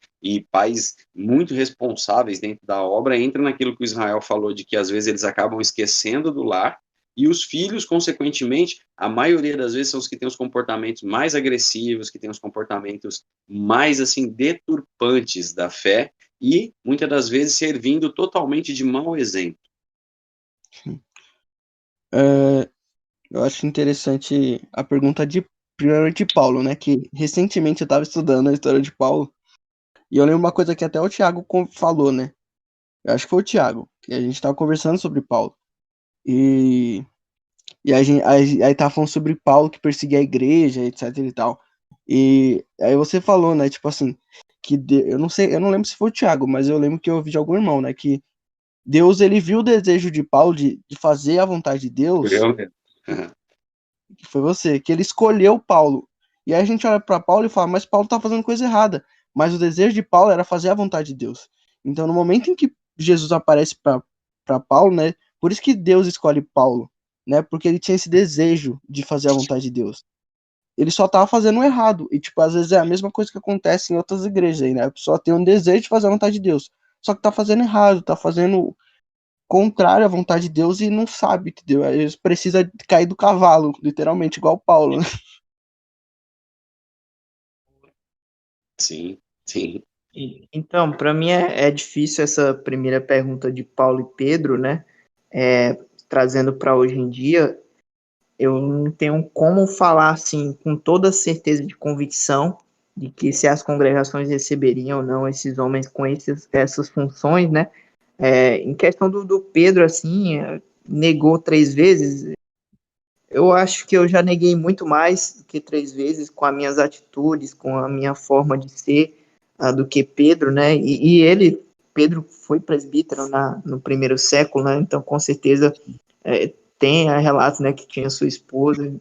pais muito responsáveis dentro da obra, entra naquilo que o Israel falou, de que às vezes eles acabam esquecendo do lar, e os filhos, consequentemente, a maioria das vezes são os que têm os comportamentos mais agressivos, que têm os comportamentos mais, assim, deturpantes da fé, e muitas das vezes servindo totalmente de mau exemplo. Eu acho interessante a pergunta primeiro de Paulo, né? Que recentemente eu estava estudando a história de Paulo e eu lembro uma coisa que até o Thiago falou, né? Eu acho que foi o Thiago, que a gente estava conversando sobre Paulo. E, aí tava falando sobre Paulo que perseguia a igreja, etc e tal. E aí você falou, né? Tipo assim, eu não sei, eu não lembro se foi o Thiago, mas eu lembro que eu ouvi de algum irmão, né? Que Deus, ele viu o desejo de Paulo de fazer a vontade de Deus. Eu mesmo. que foi você, que ele escolheu Paulo. E aí a gente olha para Paulo e fala, mas Paulo tá fazendo coisa errada. Mas o desejo de Paulo era fazer a vontade de Deus. Então, no momento em que Jesus aparece para Paulo, né? Por isso que Deus escolhe Paulo, né? Porque ele tinha esse desejo de fazer a vontade de Deus. Ele só tava fazendo o errado. E, tipo, às vezes é a mesma coisa que acontece em outras igrejas aí, né? A pessoa tem um desejo de fazer a vontade de Deus. Só que tá fazendo errado, tá fazendo contrário à vontade de Deus e não sabe, entendeu? Aí eles precisam cair do cavalo, literalmente, igual Paulo, né? Sim, sim. Então, para mim é difícil essa primeira pergunta de Paulo e Pedro, né? Trazendo para hoje em dia, eu não tenho como falar assim com toda certeza de convicção de que se as congregações receberiam ou não esses homens com essas funções, né? Em questão do Pedro, assim, negou 3 vezes. Eu acho que eu já neguei muito mais do que 3 vezes com as minhas atitudes, com a minha forma de ser, do que Pedro, né? Pedro foi presbítero no primeiro século, né? Então, com certeza, tem relatos, né, que tinha sua esposa.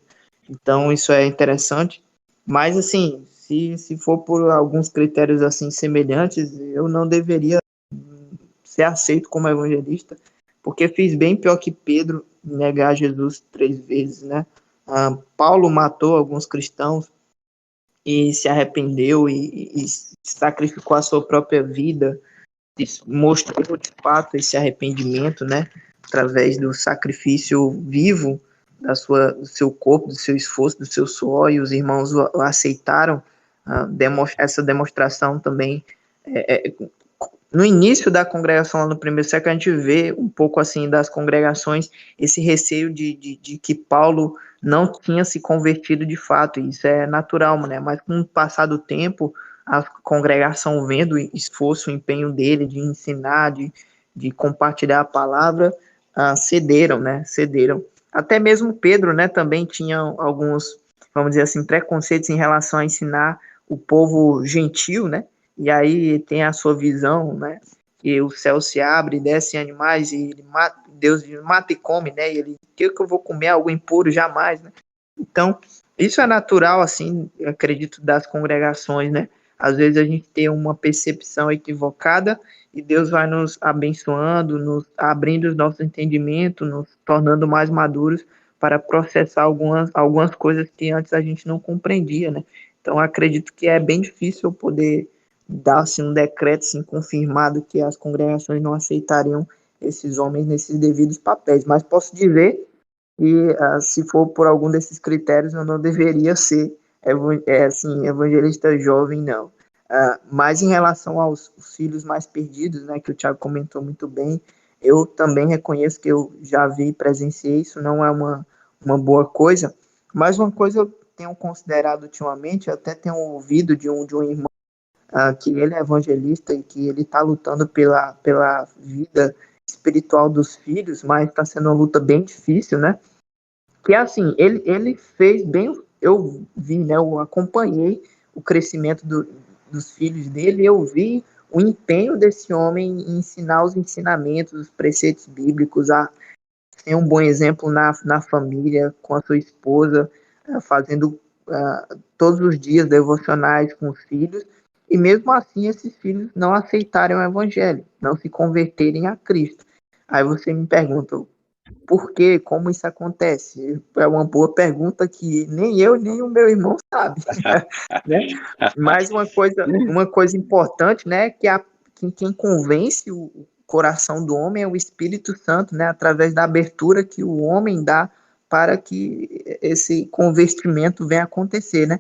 Então, isso é interessante. Mas, assim, se for por alguns critérios assim semelhantes, eu não deveria ser aceito como evangelista, porque fiz bem pior que Pedro negar Jesus 3 vezes, né? Paulo matou alguns cristãos e se arrependeu e sacrificou a sua própria vida, mostrou de fato esse arrependimento, né? Através do sacrifício vivo do seu corpo, do seu esforço, do seu suor, e os irmãos o aceitaram. Essa demonstração também no início da congregação, lá no primeiro século, a gente vê um pouco assim das congregações esse receio de que Paulo não tinha se convertido de fato, e isso é natural, né? Mas com o passar do tempo, a congregação vendo o esforço, o empenho dele de ensinar, de compartilhar a palavra, cederam, né? Cederam. Até mesmo Pedro, né, também tinha alguns, vamos dizer assim, preconceitos em relação a ensinar o povo gentil, né? E aí tem a sua visão, né? Que o céu se abre, descem animais e ele mata, Deus mata e come, né? E ele, o que eu vou comer? Algo impuro? Jamais, né? Então, isso é natural, assim, eu acredito, das congregações, né? Às vezes a gente tem uma percepção equivocada e Deus vai nos abençoando, nos abrindo os nossos entendimentos, nos tornando mais maduros para processar algumas coisas que antes a gente não compreendia, né? Então, acredito que é bem difícil eu poder dar assim, um decreto assim, confirmado que as congregações não aceitariam esses homens nesses devidos papéis, mas posso dizer que se for por algum desses critérios eu não deveria ser assim, evangelista jovem, não. Mas em relação aos filhos mais perdidos, né, que o Thiago comentou muito bem, eu também reconheço que eu já vi e presenciei, isso não é uma boa coisa, mas uma coisa eu tenho considerado ultimamente, eu até tenho ouvido de um irmão que ele é evangelista e que ele está lutando pela vida espiritual dos filhos, mas está sendo uma luta bem difícil, né? Que assim, ele fez bem, eu vi, né? Eu acompanhei o crescimento dos filhos dele, eu vi o empenho desse homem em ensinar os ensinamentos, os preceitos bíblicos, a ser um bom exemplo na família, com a sua esposa, fazendo todos os dias devocionais com os filhos, e mesmo assim esses filhos não aceitarem o evangelho, não se converterem a Cristo. Aí você me pergunta, por quê? Como isso acontece? É uma boa pergunta que nem eu, nem o meu irmão sabe, né? Mas uma coisa importante, né, que quem convence o coração do homem é o Espírito Santo, né, através da abertura que o homem dá para que esse convertimento venha acontecer, né?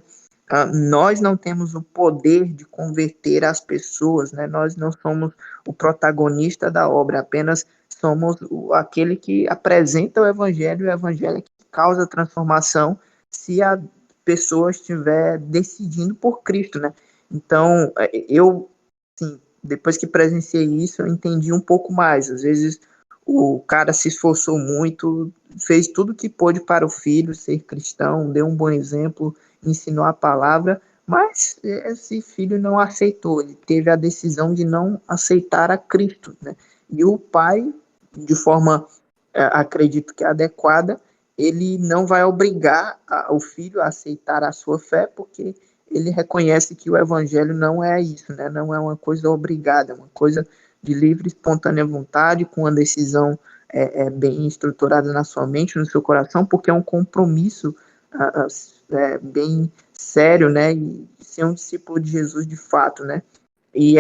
Nós não temos o poder de converter as pessoas, né? Nós não somos o protagonista da obra, apenas somos aquele que apresenta o evangelho é que causa transformação se a pessoa estiver decidindo por Cristo, né? Então, eu, assim, depois que presenciei isso, eu entendi um pouco mais. Às vezes, o cara se esforçou muito, fez tudo que pôde para o filho ser cristão, deu um bom exemplo, ensinou a palavra, mas esse filho não aceitou, ele teve a decisão de não aceitar a Cristo, né? E o pai, de forma, acredito que adequada, ele não vai obrigar o filho a aceitar a sua fé, porque ele reconhece que o evangelho não é isso, né? Não é uma coisa obrigada, é uma coisa de livre, espontânea vontade, com uma decisão bem estruturada na sua mente, no seu coração, porque é um compromisso bem sério, né? E ser um discípulo de Jesus de fato, né? E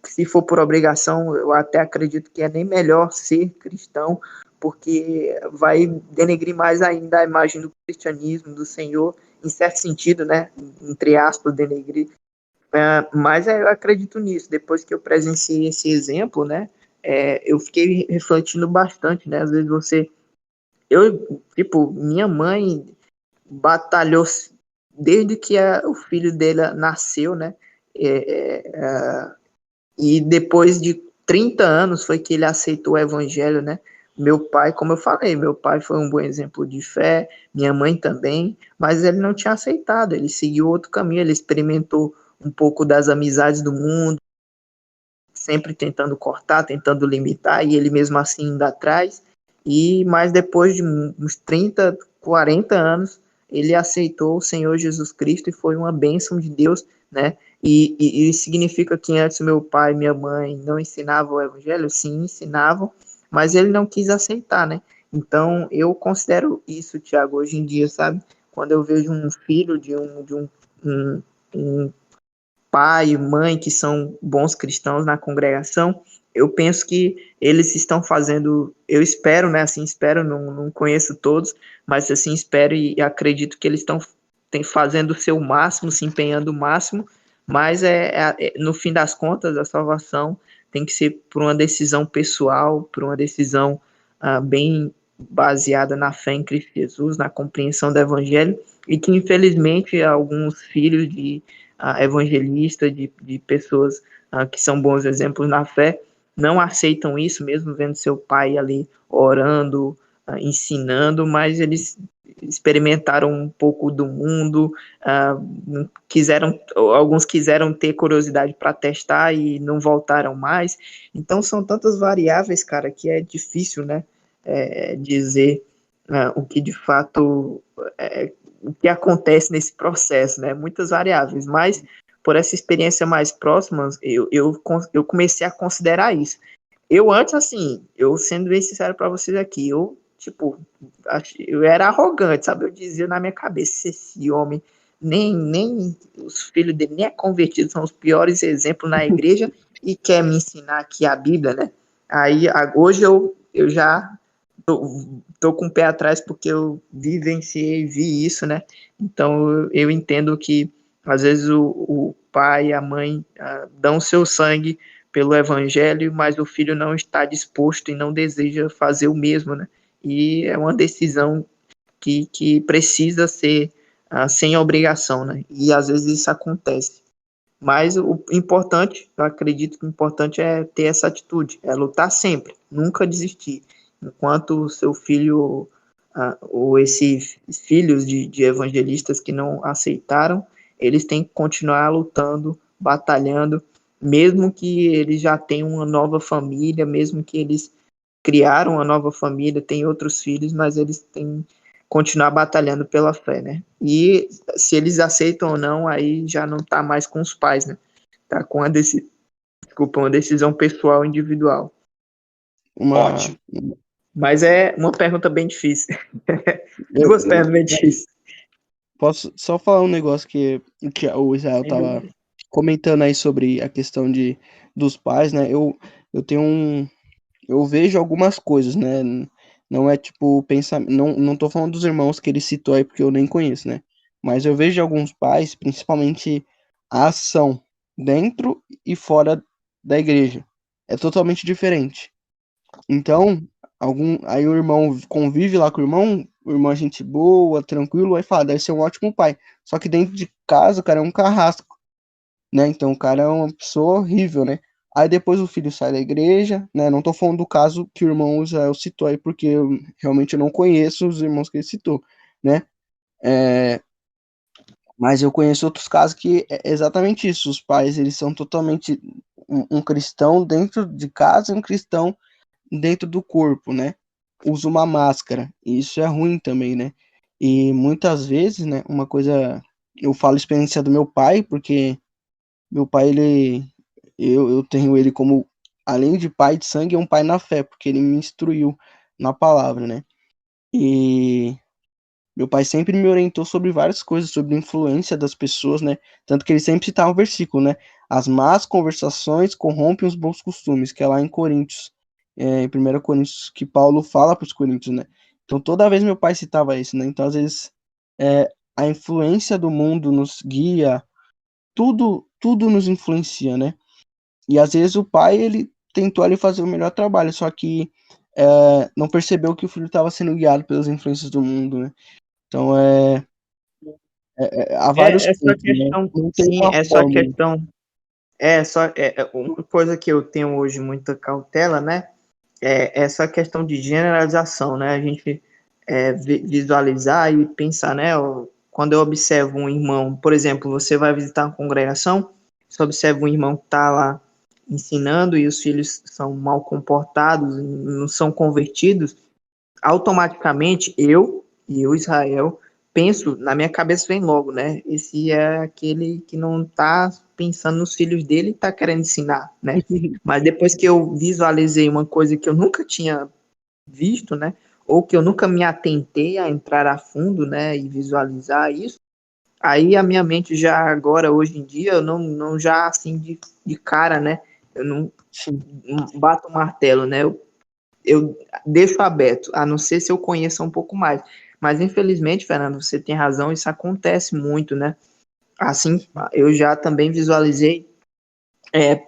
se for por obrigação, eu até acredito que é nem melhor ser cristão, porque vai denegrir mais ainda a imagem do cristianismo, do Senhor, em certo sentido, né? Entre aspas, denegrir. Mas eu acredito nisso. Depois que eu presenciei esse exemplo, né? Eu fiquei refletindo bastante, né? Às vezes tipo, minha mãe batalhou desde que o filho dele nasceu, né? E depois de 30 anos foi que ele aceitou o evangelho, né? Meu pai, como eu falei, meu pai foi um bom exemplo de fé, minha mãe também, mas ele não tinha aceitado, ele seguiu outro caminho, ele experimentou um pouco das amizades do mundo, sempre tentando cortar, tentando limitar, e ele mesmo assim indo atrás. Mas depois de uns 30, 40 anos, ele aceitou o Senhor Jesus Cristo e foi uma bênção de Deus, né? E significa que antes meu pai e minha mãe não ensinavam o evangelho? Sim, ensinavam, mas ele não quis aceitar, né? Então, eu considero isso, Tiago, hoje em dia, sabe? Quando eu vejo um filho um pai e mãe que são bons cristãos na congregação, eu penso que eles estão fazendo, eu espero, né, assim, espero, não conheço todos, mas assim, espero e acredito que eles estão fazendo o seu máximo, se empenhando o máximo, mas no fim das contas, a salvação tem que ser por uma decisão pessoal, por uma decisão bem baseada na fé em Cristo Jesus, na compreensão do evangelho, e que infelizmente alguns filhos de evangelista, de pessoas que são bons exemplos na fé, não aceitam isso, mesmo vendo seu pai ali orando, ensinando, mas eles experimentaram um pouco do mundo, alguns quiseram ter curiosidade para testar e não voltaram mais. Então são tantas variáveis, cara, que é difícil, né, dizer o que de fato o que acontece nesse processo, né? Muitas variáveis, mas por essa experiência mais próxima, eu comecei a considerar isso. Eu antes, assim, eu sendo bem sincero para vocês aqui, tipo, eu era arrogante, sabe? Eu dizia na minha cabeça, esse homem, nem os filhos dele, nem é convertido, são os piores exemplos na igreja e quer me ensinar aqui a Bíblia, né? Aí, hoje eu já tô com o pé atrás porque eu vivenciei e vi isso, né? Então eu entendo que às vezes o pai e a mãe dão seu sangue pelo evangelho, mas o filho não está disposto e não deseja fazer o mesmo, né? E é uma decisão que precisa ser sem obrigação, né? E às vezes isso acontece. Mas o importante, eu acredito que o importante é ter essa atitude, é lutar sempre, nunca desistir. Enquanto o seu filho, ou esses filhos de evangelistas que não aceitaram, eles têm que continuar lutando, batalhando, mesmo que eles já tenham uma nova família, mesmo que eles criaram uma nova família, têm outros filhos, mas eles têm que continuar batalhando pela fé, né? E se eles aceitam ou não, aí já não tá mais com os pais, né? Tá com uma decisão pessoal individual. Ótimo. Mas é uma pergunta bem difícil. Duas perguntas bem difíceis. Posso só falar um negócio que o Israel tava comentando aí sobre a questão dos pais, né? Eu vejo algumas coisas, né? Não é tipo pensamento, não tô falando dos irmãos que ele citou aí porque eu nem conheço, né? Mas eu vejo alguns pais, principalmente a ação dentro e fora da igreja. É totalmente diferente. Então, aí o irmão convive lá com o irmão é gente boa, tranquilo, aí fala, deve ser um ótimo pai. Só que dentro de casa, o cara é um carrasco, né? Então o cara é uma pessoa horrível, né? Aí depois o filho sai da igreja, né? Não tô falando do caso que o irmão Israel citou aí, porque realmente eu não conheço os irmãos que ele citou, né? Mas eu conheço outros casos que é exatamente isso. Os pais, eles são totalmente um cristão dentro de casa e um cristão dentro do corpo, né? usa uma máscara, e isso é ruim também, né? E muitas vezes, né, uma coisa, eu falo experiência do meu pai, porque meu pai, eu tenho ele como, além de pai de sangue, é um pai na fé, porque ele me instruiu na palavra, né? E meu pai sempre me orientou sobre várias coisas, sobre a influência das pessoas, né? Tanto que ele sempre citava um versículo, né? As más conversações corrompem os bons costumes, que é lá em Coríntios, em 1 Coríntios, que Paulo fala para os Coríntios, né? Então toda vez meu pai citava isso, né? Então às vezes a influência do mundo nos guia, tudo nos influencia, né? E às vezes o pai, ele tentou ali fazer o melhor trabalho, só que não percebeu que o filho estava sendo guiado pelas influências do mundo, né? Então há vários Essa pontos, né? questão, Não tem sim, uma essa fórmula. questão uma coisa que eu tenho hoje muita cautela, né? É essa questão de generalização, né? A gente visualizar e pensar, né? Quando eu observo um irmão, por exemplo, você vai visitar uma congregação, você observa um irmão que está lá ensinando e os filhos são mal comportados, não são convertidos, automaticamente eu, Israel, penso, na minha cabeça vem logo, né? Esse é aquele que não está pensando nos filhos dele e está querendo ensinar, né? Mas depois que eu visualizei uma coisa que eu nunca tinha visto, né? Ou que eu nunca me atentei a entrar a fundo, né? E visualizar isso, aí a minha mente já agora, hoje em dia, eu não já assim de cara, né? Eu Sim. não bato o martelo, né? Eu deixo aberto, a não ser se eu conheça um pouco mais. Mas infelizmente, Fernando, você tem razão, isso acontece muito, né? Assim, eu já também visualizei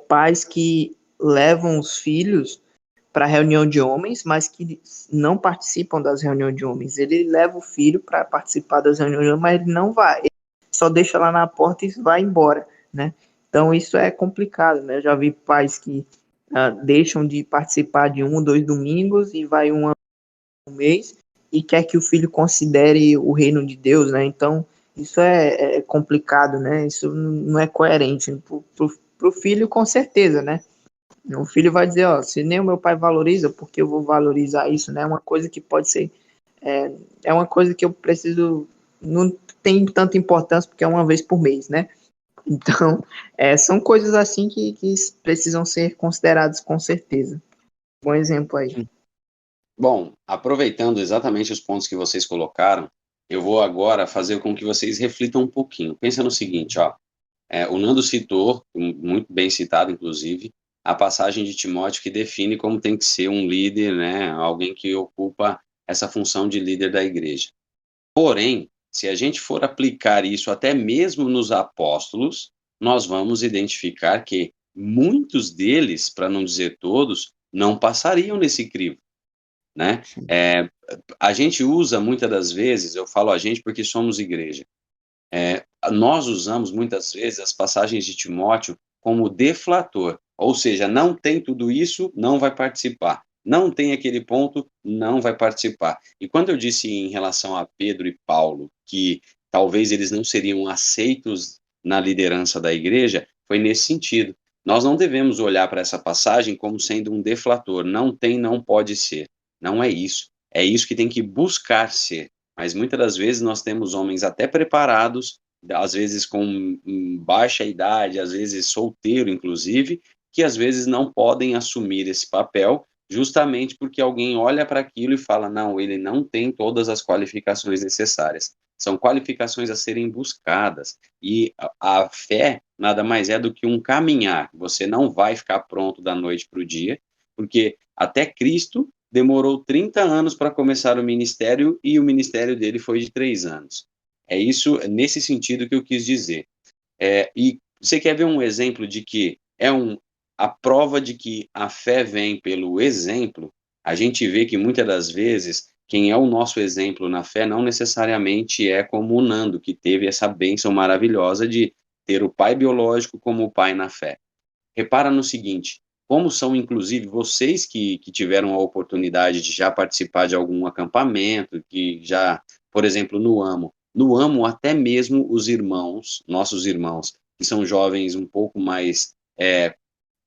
pais que levam os filhos para reunião de homens, mas que não participam das reuniões de homens. Ele leva o filho para participar das reuniões de homens, mas ele não vai. Ele só deixa lá na porta e vai embora, né? Então isso é complicado, né? Eu já vi pais que deixam de participar de 1 ou 2 domingos e vai um mês e quer que o filho considere o reino de Deus, né? Então isso é complicado, né? Isso não é coerente pro filho, com certeza, né? O filho vai dizer, ó, se nem o meu pai valoriza, por que eu vou valorizar isso, né? É uma coisa que pode ser, é uma coisa que eu preciso, não tem tanta importância porque é uma vez por mês, né? Então, são coisas assim que precisam ser consideradas com certeza. Bom exemplo aí. Bom, aproveitando exatamente os pontos que vocês colocaram, eu vou agora fazer com que vocês reflitam um pouquinho. Pensa no seguinte, ó, o Nando citou, muito bem citado, inclusive, a passagem de Timóteo que define como tem que ser um líder, né, alguém que ocupa essa função de líder da igreja. Porém, se a gente for aplicar isso até mesmo nos apóstolos, nós vamos identificar que muitos deles, para não dizer todos, não passariam nesse crivo, né? A gente usa muitas das vezes, eu falo a gente porque somos igreja, nós usamos muitas vezes as passagens de Timóteo como deflator, ou seja, não tem tudo isso, não vai participar. Não tem aquele ponto, não vai participar. E quando eu disse em relação a Pedro e Paulo que talvez eles não seriam aceitos na liderança da igreja, foi nesse sentido. Nós não devemos olhar para essa passagem como sendo um deflator. Não tem, não pode ser. Não é isso. É isso que tem que buscar ser. Mas muitas das vezes nós temos homens até preparados, às vezes com baixa idade, às vezes solteiro, inclusive, que às vezes não podem assumir esse papel, justamente porque alguém olha para aquilo e fala, não, ele não tem todas as qualificações necessárias. São qualificações a serem buscadas. E a fé nada mais é do que um caminhar. Você não vai ficar pronto da noite para o dia, porque até Cristo demorou 30 anos para começar o ministério e o ministério dele foi de 3 anos. É isso, nesse sentido que eu quis dizer. E você quer ver um exemplo de que a prova de que a fé vem pelo exemplo? A gente vê que muitas das vezes quem é o nosso exemplo na fé não necessariamente é como o Nando, que teve essa bênção maravilhosa de ter o pai biológico como o pai na fé. Repara no seguinte, como são, inclusive, vocês que tiveram a oportunidade de já participar de algum acampamento, que já, por exemplo, no Amo, até mesmo os irmãos, nossos irmãos, que são jovens um pouco mais,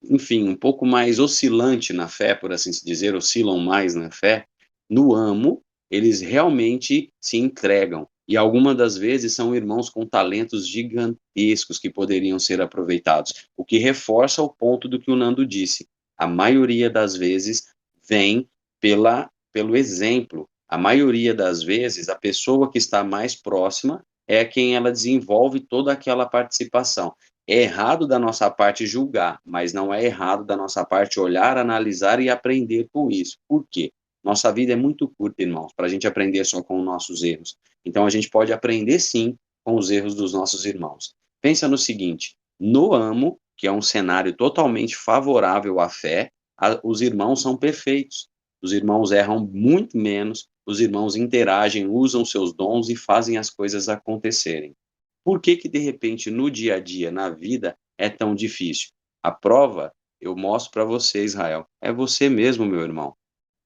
enfim, um pouco mais oscilante na fé, por assim se dizer, oscilam mais na fé, no amo, eles realmente se entregam. E algumas das vezes são irmãos com talentos gigantescos que poderiam ser aproveitados, o que reforça o ponto do que o Nando disse. A maioria das vezes vem pelo exemplo. A maioria das vezes, a pessoa que está mais próxima é quem ela desenvolve toda aquela participação. É errado da nossa parte julgar, mas não é errado da nossa parte olhar, analisar e aprender com isso. Por quê? Nossa vida é muito curta, irmãos, para a gente aprender só com os nossos erros. Então, a gente pode aprender, sim, com os erros dos nossos irmãos. Pensa no seguinte, no amo, que é um cenário totalmente favorável à fé, os irmãos são perfeitos. Os irmãos erram muito menos, os irmãos interagem, usam seus dons e fazem as coisas acontecerem. Por que que, de repente, no dia a dia, na vida, é tão difícil? A prova, eu mostro para você, Israel, é você mesmo, meu irmão.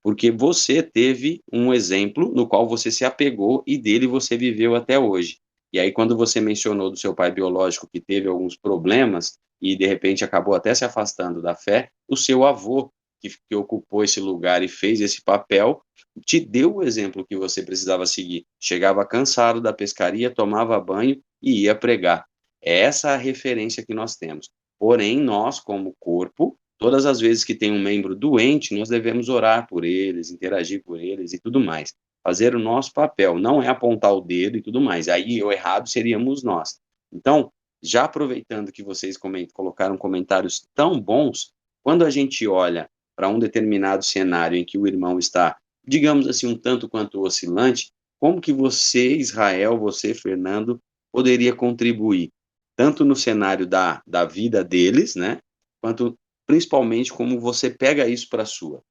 Porque você teve um exemplo no qual você se apegou e dele você viveu até hoje. E aí, quando você mencionou do seu pai biológico que teve alguns problemas e de repente acabou até se afastando da fé, o seu avô, que ocupou esse lugar e fez esse papel, te deu o exemplo que você precisava seguir. Chegava cansado da pescaria, tomava banho e ia pregar. É essa a referência que nós temos. Porém, nós, como corpo, todas as vezes que tem um membro doente, nós devemos orar por eles, interagir por eles e tudo mais. Fazer o nosso papel, não é apontar o dedo e tudo mais. Aí o errado seríamos nós. Então, já aproveitando que vocês colocaram comentários tão bons, quando a gente olha para um determinado cenário em que o irmão está, digamos assim, um tanto quanto oscilante, como que você, Israel, você, Fernando, poderia contribuir, tanto no cenário da vida deles, né, quanto principalmente como você pega isso para a sua.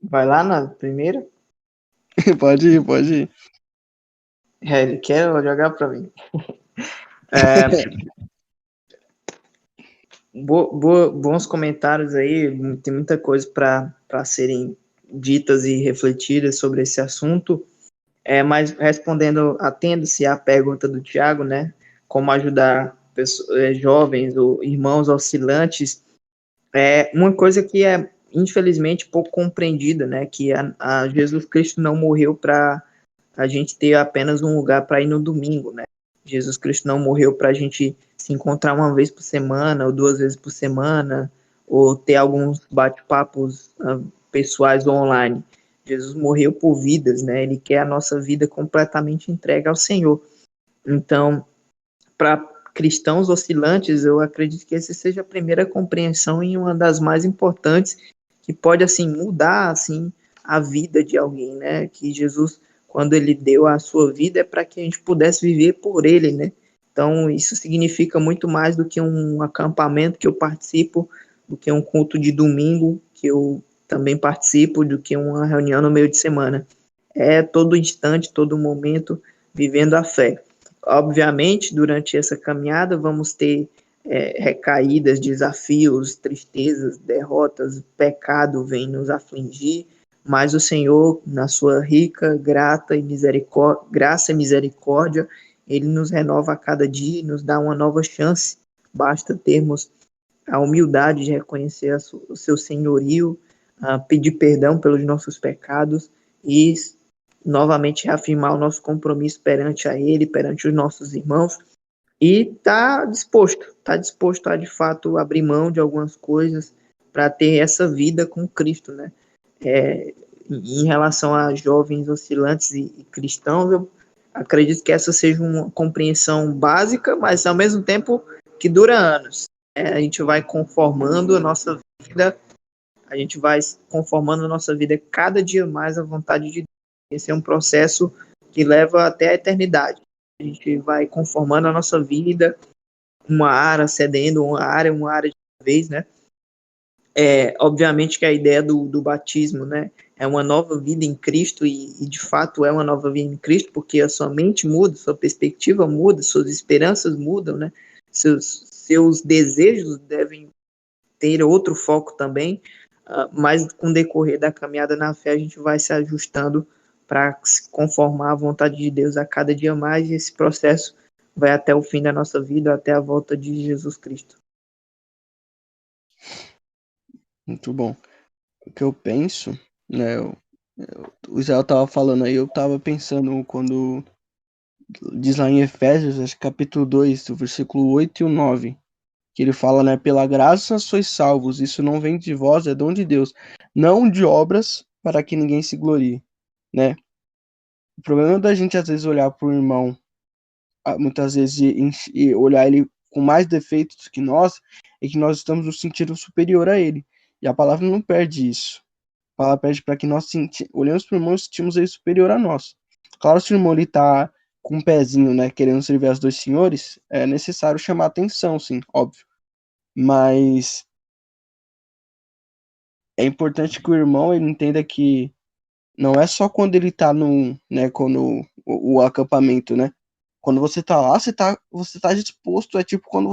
Vai lá na primeira. Pode ir, pode ir. Ele quer jogar para mim. Bons comentários aí, tem muita coisa para serem ditas e refletidas sobre esse assunto. Mas respondendo, atendo-se à pergunta do Tiago, né? Como ajudar pessoas, jovens ou irmãos oscilantes, uma coisa que é infelizmente pouco compreendida, né? Que a Jesus Cristo não morreu para a gente ter apenas um lugar para ir no domingo, né? Jesus Cristo não morreu para a gente se encontrar uma vez por semana ou duas vezes por semana ou ter alguns bate-papos pessoais online. Jesus morreu por vidas, né? Ele quer a nossa vida completamente entregue ao Senhor. Então, para cristãos oscilantes, eu acredito que essa seja a primeira compreensão e uma das mais importantes que pode assim mudar assim a vida de alguém, né? Que Jesus, quando ele deu a sua vida, é para que a gente pudesse viver por ele, né? Então, isso significa muito mais do que um acampamento que eu participo, do que um culto de domingo que eu também participo, do que uma reunião no meio de semana. É todo instante, todo momento, vivendo a fé. Obviamente, durante essa caminhada, vamos ter recaídas, desafios, tristezas, derrotas, pecado vem nos afligir, mas o Senhor, na sua rica graça e misericórdia, ele nos renova a cada dia e nos dá uma nova chance. Basta termos a humildade de reconhecer o seu senhorio, pedir perdão pelos nossos pecados e novamente reafirmar o nosso compromisso perante a Ele, perante os nossos irmãos, e tá disposto a de fato abrir mão de algumas coisas para ter essa vida com Cristo, né? Em relação a jovens oscilantes e cristãos, eu acredito que essa seja uma compreensão básica, mas ao mesmo tempo que dura anos. A gente vai conformando a nossa vida, a gente vai conformando a nossa vida cada dia mais à vontade de Deus. Esse é um processo que leva até a eternidade. A gente vai conformando a nossa vida, uma área cedendo, uma área de vez, né? Obviamente que a ideia do batismo, né, é uma nova vida em Cristo e de fato é uma nova vida em Cristo, porque a sua mente muda, sua perspectiva muda, suas esperanças mudam, né? Seus desejos devem ter outro foco também, mas com o decorrer da caminhada na fé a gente vai se ajustando para se conformar à vontade de Deus a cada dia mais, e esse processo vai até o fim da nossa vida, até a volta de Jesus Cristo. Muito bom. O que eu penso, né? O Israel tava falando aí, eu tava pensando quando diz lá em Efésios, acho que capítulo 2, o versículo 8 e o 9, que ele fala, né? Pela graça sois salvos, isso não vem de vós, é dom de Deus, não de obras para que ninguém se glorie, né? O problema da gente às vezes olhar pro irmão, muitas vezes e olhar ele com mais defeitos que nós, é que nós estamos nos sentindo superior a ele. E a palavra não perde isso. A palavra pede para que nós olhemos para o irmão e sentimos ele superior a nós. Claro, se o irmão está com um pezinho, né, querendo servir as dois senhores, é necessário chamar atenção, sim, óbvio. Mas é importante que o irmão ele entenda que não é só quando ele está no, né, quando o acampamento, né? Quando você está lá, você tá disposto, é tipo quando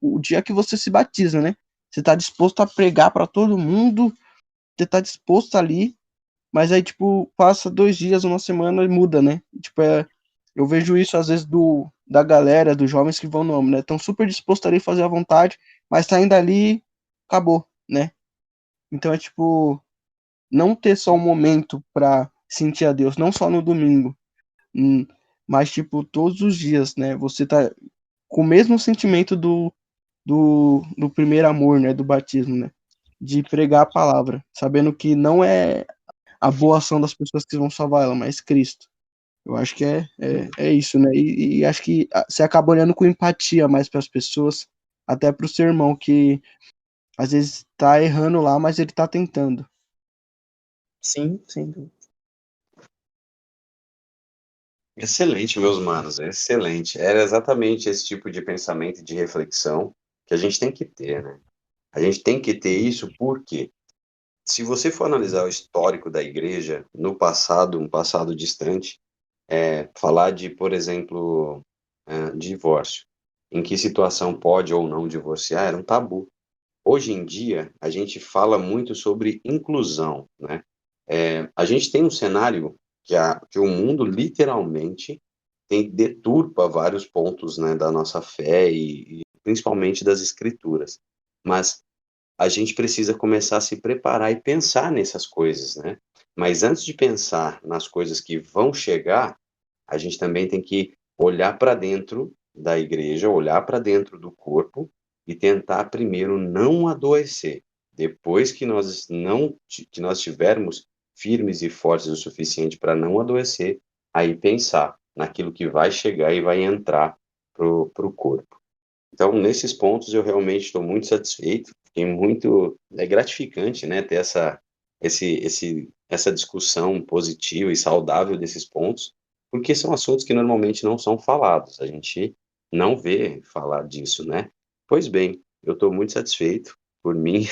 o dia que você se batiza, né? Você está disposto a pregar para todo mundo, você está disposto ali. Mas aí, tipo, passa 2 dias, uma semana e muda, né? Tipo, eu vejo isso às vezes da galera, dos jovens que vão no âmbito, né? Estão super dispostos ali a fazer a vontade, mas saindo ali, acabou, né? Então é tipo, não ter só um momento pra sentir a Deus, não só no domingo, mas tipo, todos os dias, né? Você tá com o mesmo sentimento do primeiro amor, né? Do batismo, né? De pregar a palavra, sabendo que não é a boa ação das pessoas que vão salvar ela, mas Cristo. Eu acho que é isso, né? E acho que você acaba olhando com empatia mais para as pessoas, até para o seu irmão, que às vezes tá errando lá, mas ele tá tentando. Sim, sem dúvida. Excelente, meus manos, excelente. Era exatamente esse tipo de pensamento e de reflexão que a gente tem que ter, né? A gente tem que ter isso porque, se você for analisar o histórico da igreja no passado, um passado distante, falar de, por exemplo, divórcio, em que situação pode ou não divorciar, era um tabu. Hoje em dia, a gente fala muito sobre inclusão, né? A gente tem um cenário que o mundo literalmente deturpa vários pontos, né, da nossa fé e principalmente das escrituras. Mas a gente precisa começar a se preparar e pensar nessas coisas, né? Mas antes de pensar nas coisas que vão chegar, a gente também tem que olhar para dentro da igreja, olhar para dentro do corpo e tentar primeiro não adoecer. Depois que nós tivermos firmes e fortes o suficiente para não adoecer, aí pensar naquilo que vai chegar e vai entrar pro corpo. Então, nesses pontos, eu realmente estou muito satisfeito, fiquei muito gratificante, né, ter essa discussão positiva e saudável desses pontos, porque são assuntos que normalmente não são falados, a gente não vê falar disso, né? Pois bem, eu estou muito satisfeito, por mim,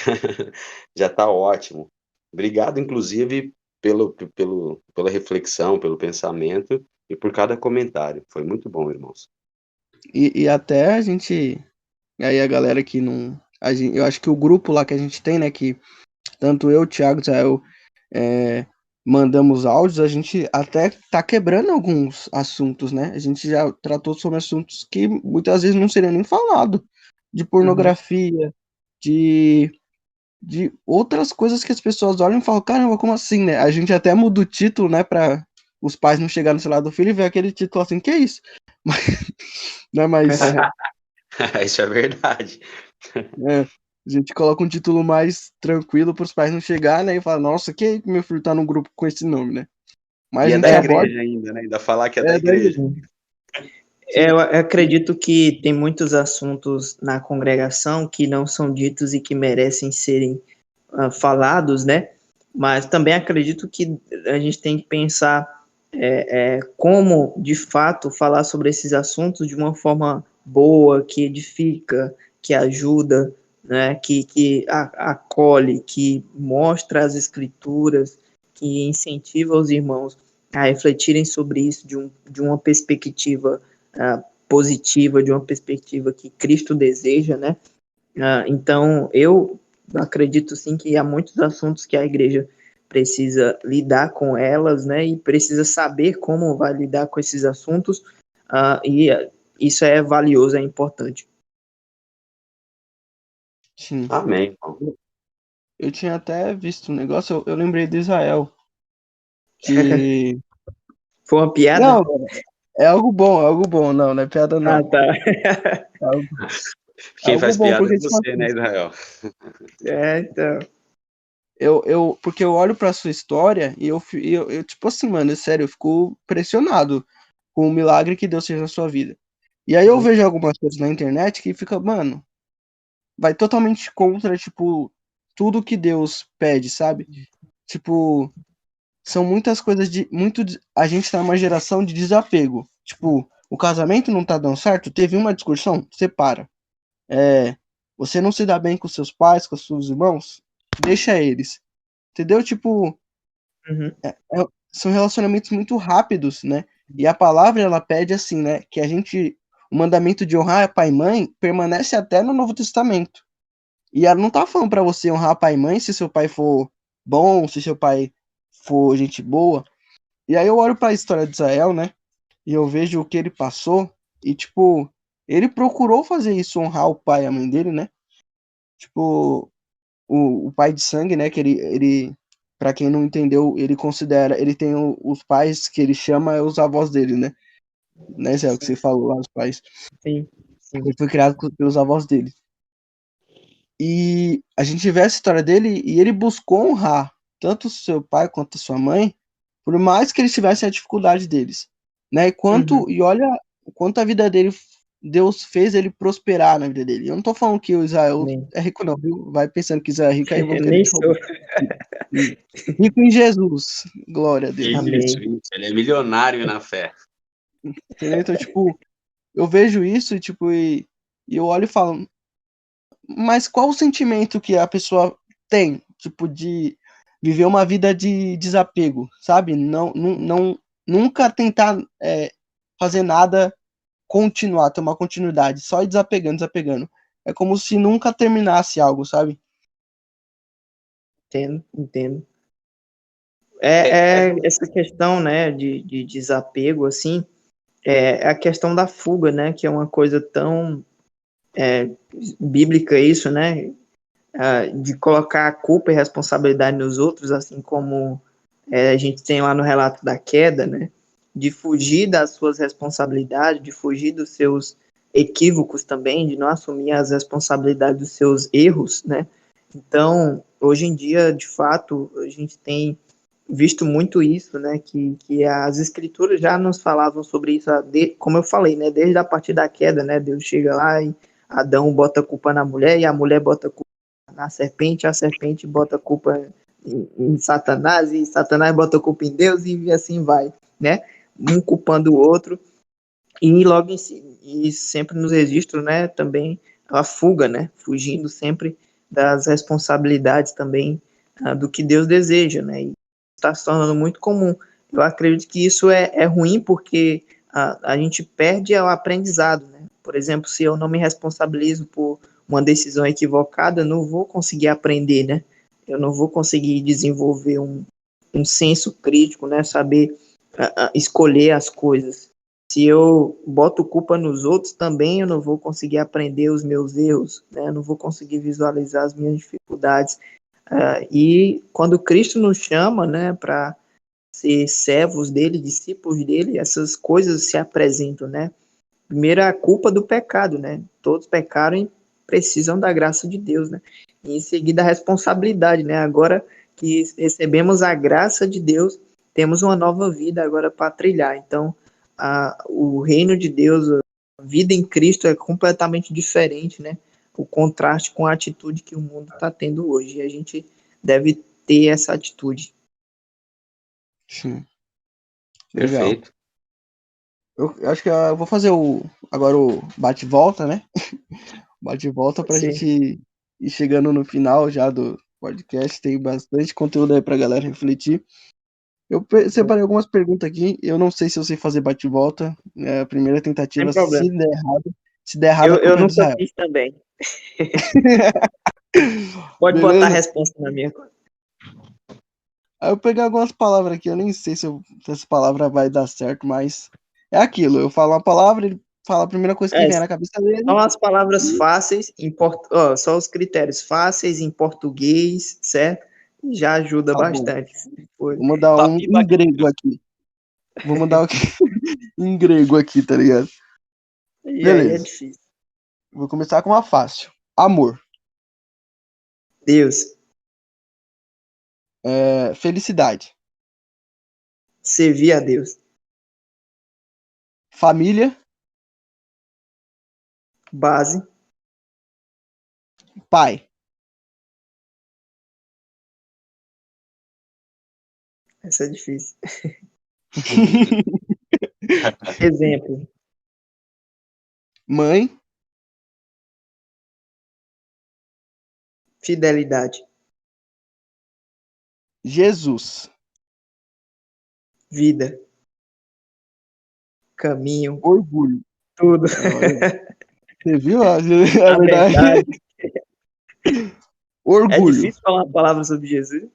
já está ótimo. Obrigado, inclusive, pela reflexão, pelo pensamento e por cada comentário. Foi muito bom, irmãos. E até a gente. Aí a galera que não. Eu acho que o grupo lá que a gente tem, né? Que tanto eu, o Thiago, Israel, mandamos áudios, a gente até tá quebrando alguns assuntos, né? A gente já tratou sobre assuntos que muitas vezes não seria nem falado. De pornografia, de outras coisas que as pessoas olham e falam, caramba, como assim, né? A gente até muda o título, né? Pra os pais não chegarem no celular do filho e ver aquele título assim, que é isso? Né, mas Isso é verdade. a gente coloca um título mais tranquilo para os pais não chegar, né? E falar, nossa, que meu filho tá num grupo com esse nome, né? Mas E a é da gente aborda. igreja ainda, né? Ainda falar que é da Daí, igreja. Eu acredito que tem muitos assuntos na congregação que não são ditos e que merecem serem falados, né? Mas também acredito que a gente tem que pensar como, de fato, falar sobre esses assuntos de uma forma boa, que edifica, que ajuda, né? Que acolhe, que mostra as escrituras, que incentiva os irmãos a refletirem sobre isso de uma perspectiva positiva, de uma perspectiva que Cristo deseja, né? Então, eu acredito sim que há muitos assuntos que a igreja precisa lidar com elas, né? E precisa saber como vai lidar com esses assuntos, Isso é valioso, é importante. Sim. Amém, irmão. Eu tinha até visto um negócio, eu lembrei de Israel, que... Foi uma piada? Não, é algo bom, não é piada Ah, não. tá. É algo, é Quem algo faz bom, piada é porque, tipo você, assim, né, Israel? Então. porque eu olho pra sua história e tipo assim, mano, sério, eu fico impressionado com o milagre que Deus fez na sua vida. E aí eu vejo algumas coisas na internet que fica, mano, vai totalmente contra, tipo, tudo que Deus pede, sabe? Tipo, são muitas coisas a gente tá numa geração de desapego. Tipo, o casamento não tá dando certo, teve uma discussão, separa. Você não se dá bem com seus pais, com seus irmãos, deixa eles. Entendeu? Tipo, Uhum. são relacionamentos muito rápidos, né? E a palavra ela pede assim, né, que o mandamento de honrar pai e mãe permanece até no Novo Testamento. E ela não tá falando pra você honrar pai e mãe se seu pai for bom, se seu pai for gente boa. E aí eu olho pra história de Israel, né? E eu vejo o que ele passou e tipo, ele procurou fazer isso, honrar o pai e a mãe dele, né? Tipo, o pai de sangue, né? Que ele para quem não entendeu, ele considera, ele tem os pais que ele chama os avós dele, né? Né, Zé, o que você falou lá, os pais. Sim, sim. Ele foi criado pelos avós dele. E a gente vê essa história dele e ele buscou honrar tanto o seu pai quanto a sua mãe, por mais que eles tivessem a dificuldade deles, né? Uhum. E olha o quanto a vida dele, Deus fez ele prosperar na vida dele. Eu não tô falando que o Israel Nem, é rico não, viu? Vai pensando que Israel é rico, aí vão querer nem te sou. roubar. Rico em Jesus, glória a Deus. Isso, Amém. isso. Ele é milionário na fé. Entendeu? Então, tipo, eu vejo isso e eu olho e falo, mas qual o sentimento que a pessoa tem, tipo, de viver uma vida de desapego, sabe? Nunca tentar fazer nada, continuar, ter uma continuidade, só ir desapegando, desapegando. É como se nunca terminasse algo, sabe? Entendo, entendo. É Essa questão, né, de desapego, assim, é a questão da fuga, né, que é uma coisa tão bíblica isso, né, de colocar a culpa e responsabilidade nos outros, assim como a gente tem lá no relato da queda, né, de fugir das suas responsabilidades, de fugir dos seus equívocos também, de não assumir as responsabilidades dos seus erros, né. Então, hoje em dia, de fato, a gente tem visto muito isso, né, que as escrituras já nos falavam sobre isso, como eu falei, né, desde a partir da queda, né, Deus chega lá e Adão bota a culpa na mulher e a mulher bota a culpa na serpente, a serpente bota a culpa em Satanás e Satanás bota a culpa em Deus e assim vai, né, um culpando o outro e logo em si, e sempre nos registros, né, também a fuga, né, fugindo sempre das responsabilidades também do que Deus deseja, né, e está se tornando muito comum. Eu acredito que isso é ruim porque a gente perde o aprendizado, né, por exemplo, se eu não me responsabilizo por uma decisão equivocada, eu não vou conseguir aprender, né, eu não vou conseguir desenvolver um senso crítico, né, saber escolher as coisas. Se eu boto culpa nos outros, também eu não vou conseguir aprender os meus erros, né? Eu não vou conseguir visualizar as minhas dificuldades. E quando Cristo nos chama, né, para ser servos dele, discípulos dele, essas coisas se apresentam, né? Primeiro, a culpa do pecado, né? Todos pecaram e precisam da graça de Deus, né? E em seguida, a responsabilidade, né? Agora que recebemos a graça de Deus, temos uma nova vida agora para trilhar. Então, o reino de Deus, a vida em Cristo é completamente diferente, né? O contraste com a atitude que o mundo está tendo hoje. E a gente deve ter essa atitude. Sim, legal. Perfeito. Eu acho que eu vou fazer agora o bate-volta, né? Bate-volta Pode pra ser. gente ir chegando no final já do podcast. Tem bastante conteúdo aí pra galera refletir. Eu separei algumas perguntas aqui. Eu não sei se eu sei fazer bate-volta. É a primeira Sem tentativa. problema. Se der errado, a Eu culpa é do nunca Israel. fiz também. Pode botar a Beleza? resposta na minha conta. Aí eu peguei algumas palavras aqui. Eu nem sei se essa palavra vai dar certo, mas É aquilo, eu falo uma palavra, ele fala a primeira coisa que É, vem na cabeça dele. são as palavras fáceis, só os critérios fáceis em português, certo? Já ajuda Tá bom. bastante. Se for. Vou mandar um Papi em grego aqui. Vou mandar em grego aqui, tá ligado? E aí é Beleza. difícil. Vou começar com uma fácil. Amor. Deus, Felicidade. servir a Deus. Família. Base, Pai. essa é difícil. Exemplo, Mãe. fidelidade, Jesus. vida, caminho, Orgulho. tudo. Olha, você viu a A verdade? verdade. É Orgulho. difícil falar uma palavra sobre Jesus. O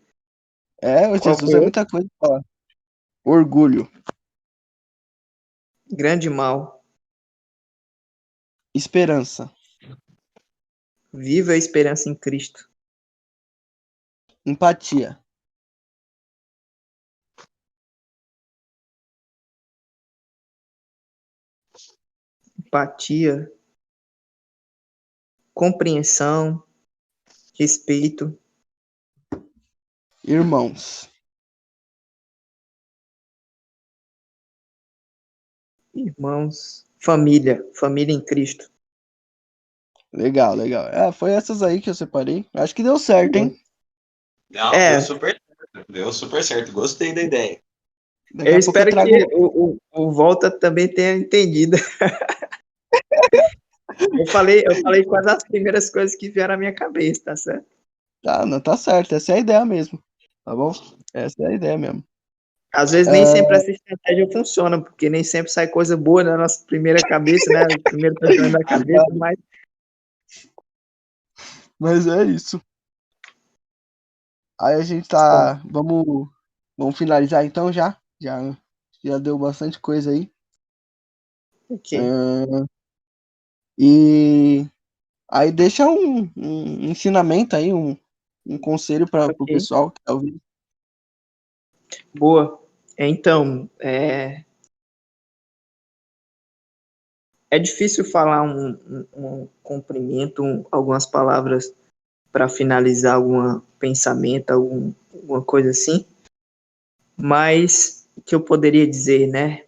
Qual Jesus foi é outro? muita coisa pra falar. Orgulho. Grande mal. Esperança. Viva a esperança em Cristo. Empatia. Empatia, compreensão, respeito, Irmãos. irmãos, família, família em Cristo. Legal, legal. Foi essas aí que eu separei. Acho que deu certo, hein? Não, É, deu super certo. Gostei da ideia. Daqui eu a pouco eu espero trago. que o Volta também tenha entendido. Eu falei quase as primeiras coisas que vieram à minha cabeça, tá certo? Tá, não, tá certo. Essa é a ideia mesmo. Tá bom? Essa é a ideia mesmo. Às vezes nem É, sempre essa estratégia funciona, porque nem sempre sai coisa boa na nossa primeira cabeça, né? O primeiro pensamento da cabeça, mas é isso. Aí a gente bom, tá. Vamos finalizar então já? Já deu bastante coisa aí. ok, É, e aí deixa um ensinamento aí, um conselho para o ok, pessoal que tá ouvindo. boa. Então, é difícil falar um cumprimento, algumas palavras para finalizar algum pensamento, alguma coisa assim, mas o que eu poderia dizer, né?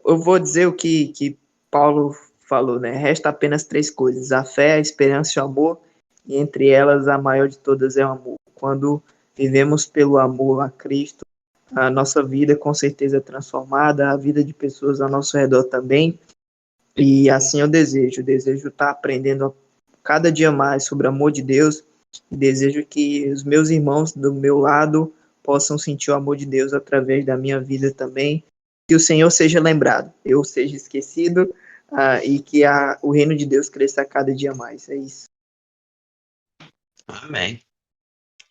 Eu vou dizer o que Paulo falou, né? Resta apenas três coisas: a fé, a esperança e o amor, e entre elas a maior de todas é o amor. Quando vivemos pelo amor a Cristo, a nossa vida com certeza é transformada, a vida de pessoas ao nosso redor também, e assim eu desejo estar aprendendo cada dia mais sobre o amor de Deus, e desejo que os meus irmãos do meu lado possam sentir o amor de Deus através da minha vida também, que o Senhor seja lembrado, eu seja esquecido, e que o reino de Deus cresça a cada dia mais. É isso. Amém.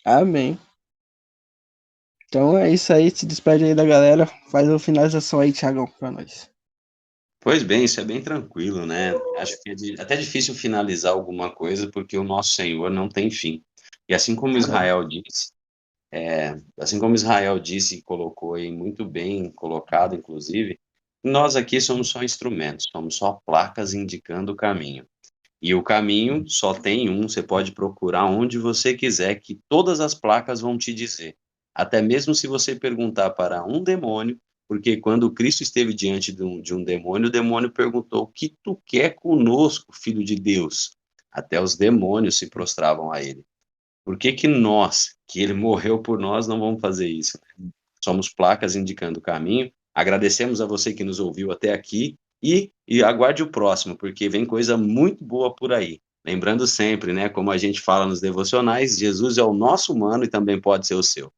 Amém. Então é isso aí. Se despede aí da galera. Faz a finalização aí, Thiagão, pra nós. Pois bem, isso é bem tranquilo, né? Acho que é até difícil finalizar alguma coisa, porque o nosso Senhor não tem fim. E assim como Israel disse e colocou aí muito bem colocado, inclusive, nós aqui somos só instrumentos, somos só placas indicando o caminho. E o caminho só tem um, você pode procurar onde você quiser, que todas as placas vão te dizer. Até mesmo se você perguntar para um demônio, porque quando Cristo esteve diante de um demônio, o demônio perguntou: o que tu quer conosco, filho de Deus? Até os demônios se prostravam a ele. Por que que nós, que ele morreu por nós, não vamos fazer isso? Somos placas indicando o caminho. Agradecemos a você que nos ouviu até aqui e aguarde o próximo, porque vem coisa muito boa por aí. Lembrando sempre, né, como a gente fala nos devocionais, Jesus é o nosso humano e também pode ser o seu.